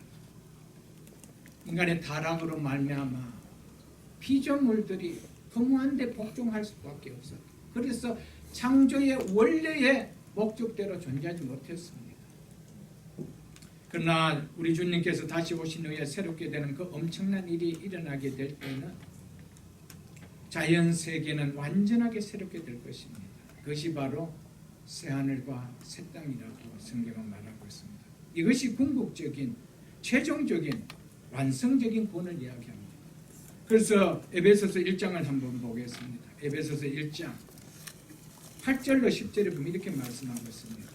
Speaker 1: 인간의 타락으로 말미암아 피조물들이 허무한 데 복종할 수밖에 없어요. 그래서 창조의 원래의 목적대로 존재하지 못했습니다. 그러나 우리 주님께서 다시 오신 후에 새롭게 되는 그 엄청난 일이 일어나게 될 때는 자연세계는 완전하게 새롭게 될 것입니다. 그것이 바로 새하늘과 새 땅이라고 성경은 말하고 있습니다. 이것이 궁극적인, 최종적인, 완성적인 구원을 이야기합니다. 그래서 에베소서 1장을 한번 보겠습니다. 에베소서 1장 8절로 10절에 보면 이렇게 말씀하고 있습니다.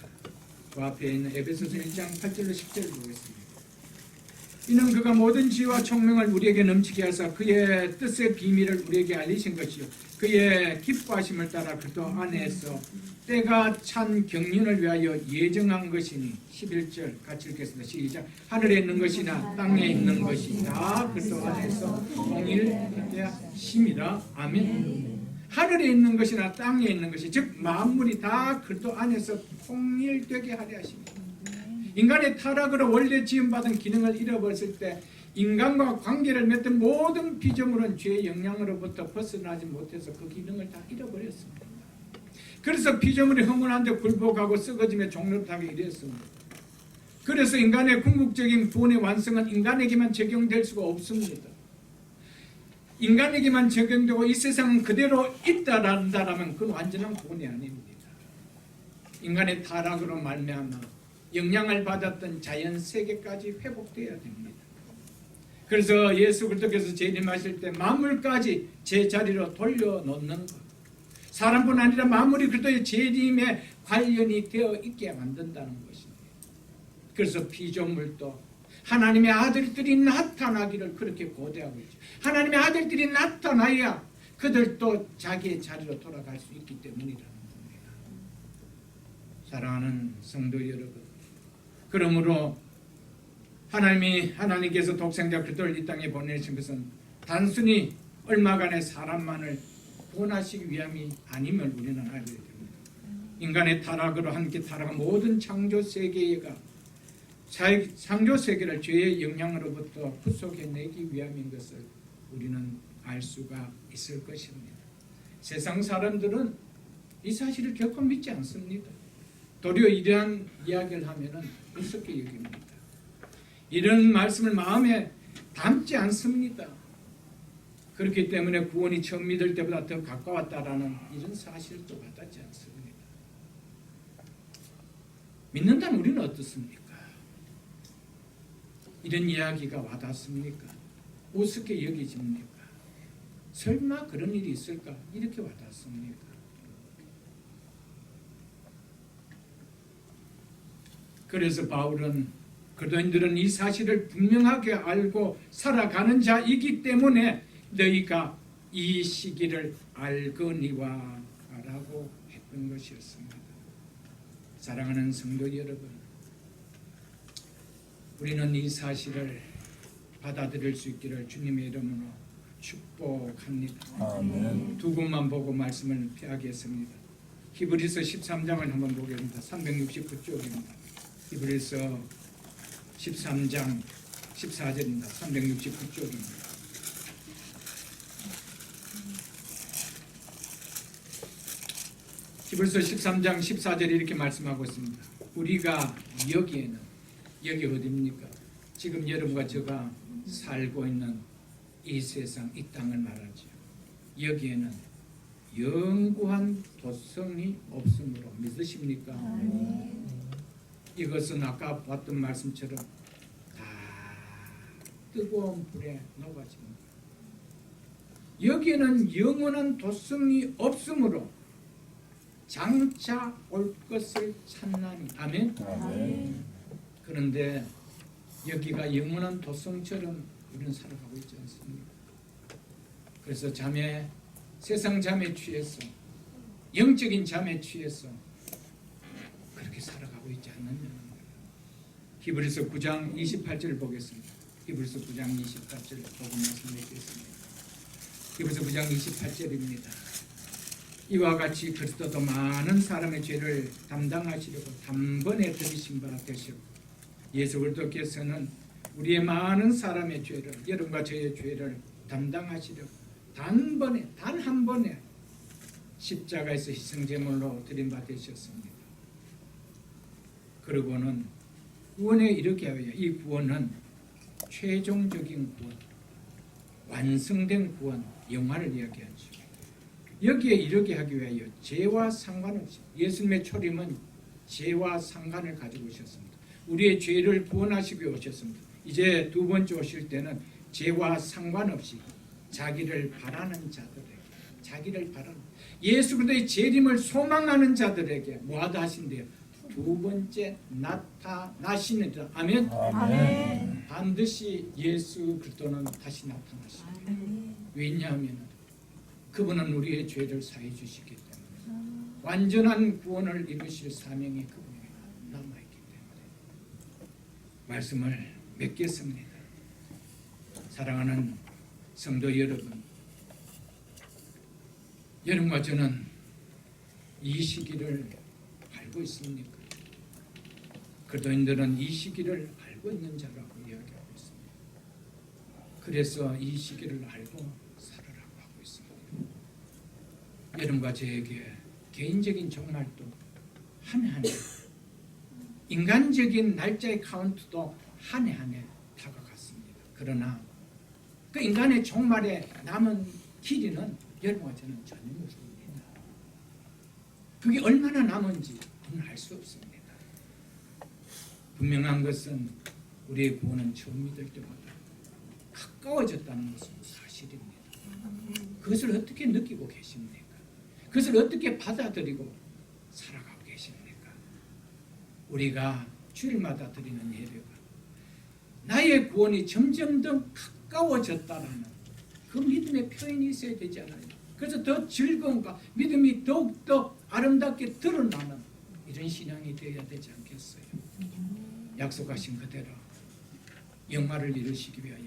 Speaker 1: 그 앞에 있는 에베소서 1장 8절로 10절을 보겠습니다. 이는 그가 모든 지혜와 총명을 우리에게 넘치게 하사 그의 뜻의 비밀을 우리에게 알리신 것이요 그의 기뻐하심을 따라 그리스도 안에서 때가 찬 경륜을 위하여 예정한 것이니 11절 같이 읽겠습니다. 시작. 하늘에 있는 것이나 땅에 있는 것이 다 그리스도 안에서 통일되게 하심이라. 아멘. 하늘에 있는 것이나 땅에 있는 것이 즉 만물이 다 그리스도 안에서 통일되게 하려 하십니다. 인간의 타락으로 원래 지음받은 기능을 잃어버렸을 때 인간과 관계를 맺던 모든 피조물은 죄의 영향으로부터 벗어나지 못해서 그 기능을 다 잃어버렸습니다. 그래서 피조물이 흥분한데 굴복하고 썩어지며 종로타게 이랬습니다. 그래서 인간의 궁극적인 구원의 완성은 인간에게만 적용될 수가 없습니다. 인간에게만 적용되고 이 세상은 그대로 있다라면 그건 완전한 구원이 아닙니다. 인간의 타락으로 말미암아 영향을 받았던 자연 세계까지 회복되어야 됩니다. 그래서 예수 그리스도께서 재림하실 때 만물까지 제자리로 돌려놓는 것, 사람뿐 아니라 만물이 그리스도의 재림에 관련이 되어 있게 만든다는 것입니다. 그래서 피조물도 하나님의 아들들이 나타나기를 그렇게 고대하고 있죠. 하나님의 아들들이 나타나야 그들도 자기의 자리로 돌아갈 수 있기 때문이라는 겁니다. 사랑하는 성도 여러분, 그러므로 하나님께서 독생자 그리스도를 이 땅에 보내신 것은 단순히 얼마간의 사람만을 구원하시기 위함이 아님을 우리는 알게 됩니다. 인간의 타락으로 함께 타락한 모든 창조 세계가 창조 세계를 죄의 영향으로부터 구속해내기 위함인 것을 우리는 알 수가 있을 것입니다. 세상 사람들은 이 사실을 결코 믿지 않습니다. 도리어 이러한 이야기를 하면은 우습게 여깁니다. 이런 말씀을 마음에 담지 않습니다. 그렇기 때문에 구원이 처음 믿을 때보다 더 가까웠다라는 이런 사실도 와닿지 않습니다. 믿는다면 우리는 어떻습니까? 이런 이야기가 와닿습니까? 우습게 여기집니까? 설마 그런 일이 있을까? 이렇게 와닿습니까? 그래서 바울은 그들은 이 사실을 분명하게 알고 살아가는 자이기 때문에 너희가 이 시기를 알거니와 라고 했던 것이었습니다. 사랑하는 성도 여러분, 우리는 이 사실을 받아들일 수 있기를 주님의 이름으로 축복합니다.
Speaker 2: 아멘.
Speaker 1: 두 곳만 보고 말씀을 피하겠습니다. 히브리서 13장을 한번 보겠습니다. 369쪽입니다. 히브리서 13장 14절입니다. 369쪽입니다. 히브리서 13장 14절에 이렇게 말씀하고 있습니다. 우리가 여기에는, 여기 어디입니까? 지금 여러분과 제가 살고 있는 이 세상, 이 땅을 말하죠. 여기에는 영구한 도성이 없으므로 믿으십니까? 이것은 아까 봤던 말씀처럼 다 뜨거운 불에 녹아집니다. 여기에는 영원한 도성이 없으므로 장차 올 것을 찾나니. 아멘?
Speaker 2: 아멘.
Speaker 1: 그런데 여기가 영원한 도성처럼 우리는 살아가고 있지 않습니까? 그래서 세상 잠에 취해서, 영적인 잠에 취해서 그렇게 살아가고 있지 않느냐는 거예요. 히브리서 9장 28절을 보겠습니다. 히브리서 9장 28절 보고 말씀드리겠습니다. 히브리서 9장 28절입니다. 이와 같이 그리스도도 많은 사람의 죄를 담당하시려고 단번에 들이신 바 되시고, 예수 그리스도께서는 우리의 많은 사람의 죄를, 여러분과 저의 죄를 담당하시려고 단번에, 단 한 번에 십자가에서 희생제물로 드린 바 되셨습니다. 그리고는 구원에 이르게 하여, 이 구원은 최종적인 구원, 완성된 구원, 영화를 이야기하죠. 여기에 이르게 하기 위하여 죄와 상관없이, 예수님의 초림은 죄와 상관을 가지고 오셨습니다. 우리의 죄를 구원하시기 위해 오셨습니다. 이제 두 번째 오실 때는 죄와 상관없이 자기를 바라는 자들에게, 자기를 바라는, 예수 그리스도의 재림을 소망하는 자들에게 뭐하다 하신대요? 두 번째 나타나시느니라. 아멘.
Speaker 2: 아멘.
Speaker 1: 반드시 예수 그리스도는 다시 나타나십니다. 왜냐하면 그분은 우리의 죄를 사해 주시기 때문에, 완전한 구원을 이루실 사명이 그분에게 남아있기 때문에. 말씀을 맺겠습니다. 사랑하는 성도 여러분, 여러분과 저는 이 시기를 알고 있습니까? 그리스도인들은 이 시기를 알고 있는 자라고 이야기하고 있습니다. 그래서 이 시기를 알고 살아라고 하고 있습니다. 여러분과 저에게 개인적인 종말도 한 해 한 해, 인간적인 날짜의 카운트도 한 해 한 해 다가갔습니다. 그러나 그 인간의 종말에 남은 길이는 여러분과 저는 전혀 모릅니다. 그게 얼마나 남은지 우리는 알 수 없습니다. 분명한 것은 우리의 구원은 처음 믿을 때보다 가까워졌다는 것은 사실입니다. 그것을 어떻게 느끼고 계십니까? 그것을 어떻게 받아들이고 살아가고 계십니까? 우리가 주일마다 드리는 예배가 나의 구원이 점점 더 가까워졌다는 그 믿음의 표현이 있어야 되지 않아요? 그래서 더 즐거움과 믿음이 더욱더 아름답게 드러나는 이런 신앙이 되어야 되지 않겠어요? 약속하신 그대로 영화를 이루시기 위하여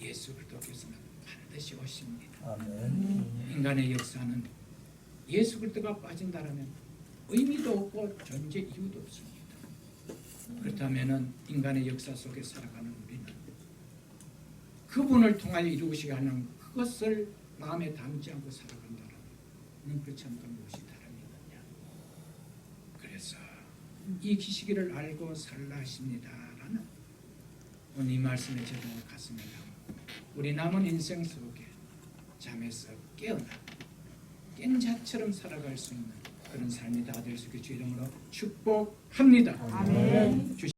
Speaker 1: 예수 그리스도께서는 반드시 오십니다.
Speaker 2: 아멘.
Speaker 1: 인간의 역사는 예수 그리스도가 빠진다라면 의미도 없고 존재 이유도 없습니다. 그렇다면 인간의 역사 속에 살아가는 우리는 그분을 통하여 이루시게 하는 그것을 마음에 담지 않고 살아간다면 그렇지 않고 무엇이 다릅니까? 그래서 이 기시기를 알고 살라 하십니다라는 오늘 이 말씀에 제대로 가슴에 담고 우리 남은 인생 속에 잠에서 깨어나 깬 자처럼 살아갈 수 있는 그런 삶이 다 될 수 있게 주 이름으로 축복합니다.
Speaker 2: 아멘.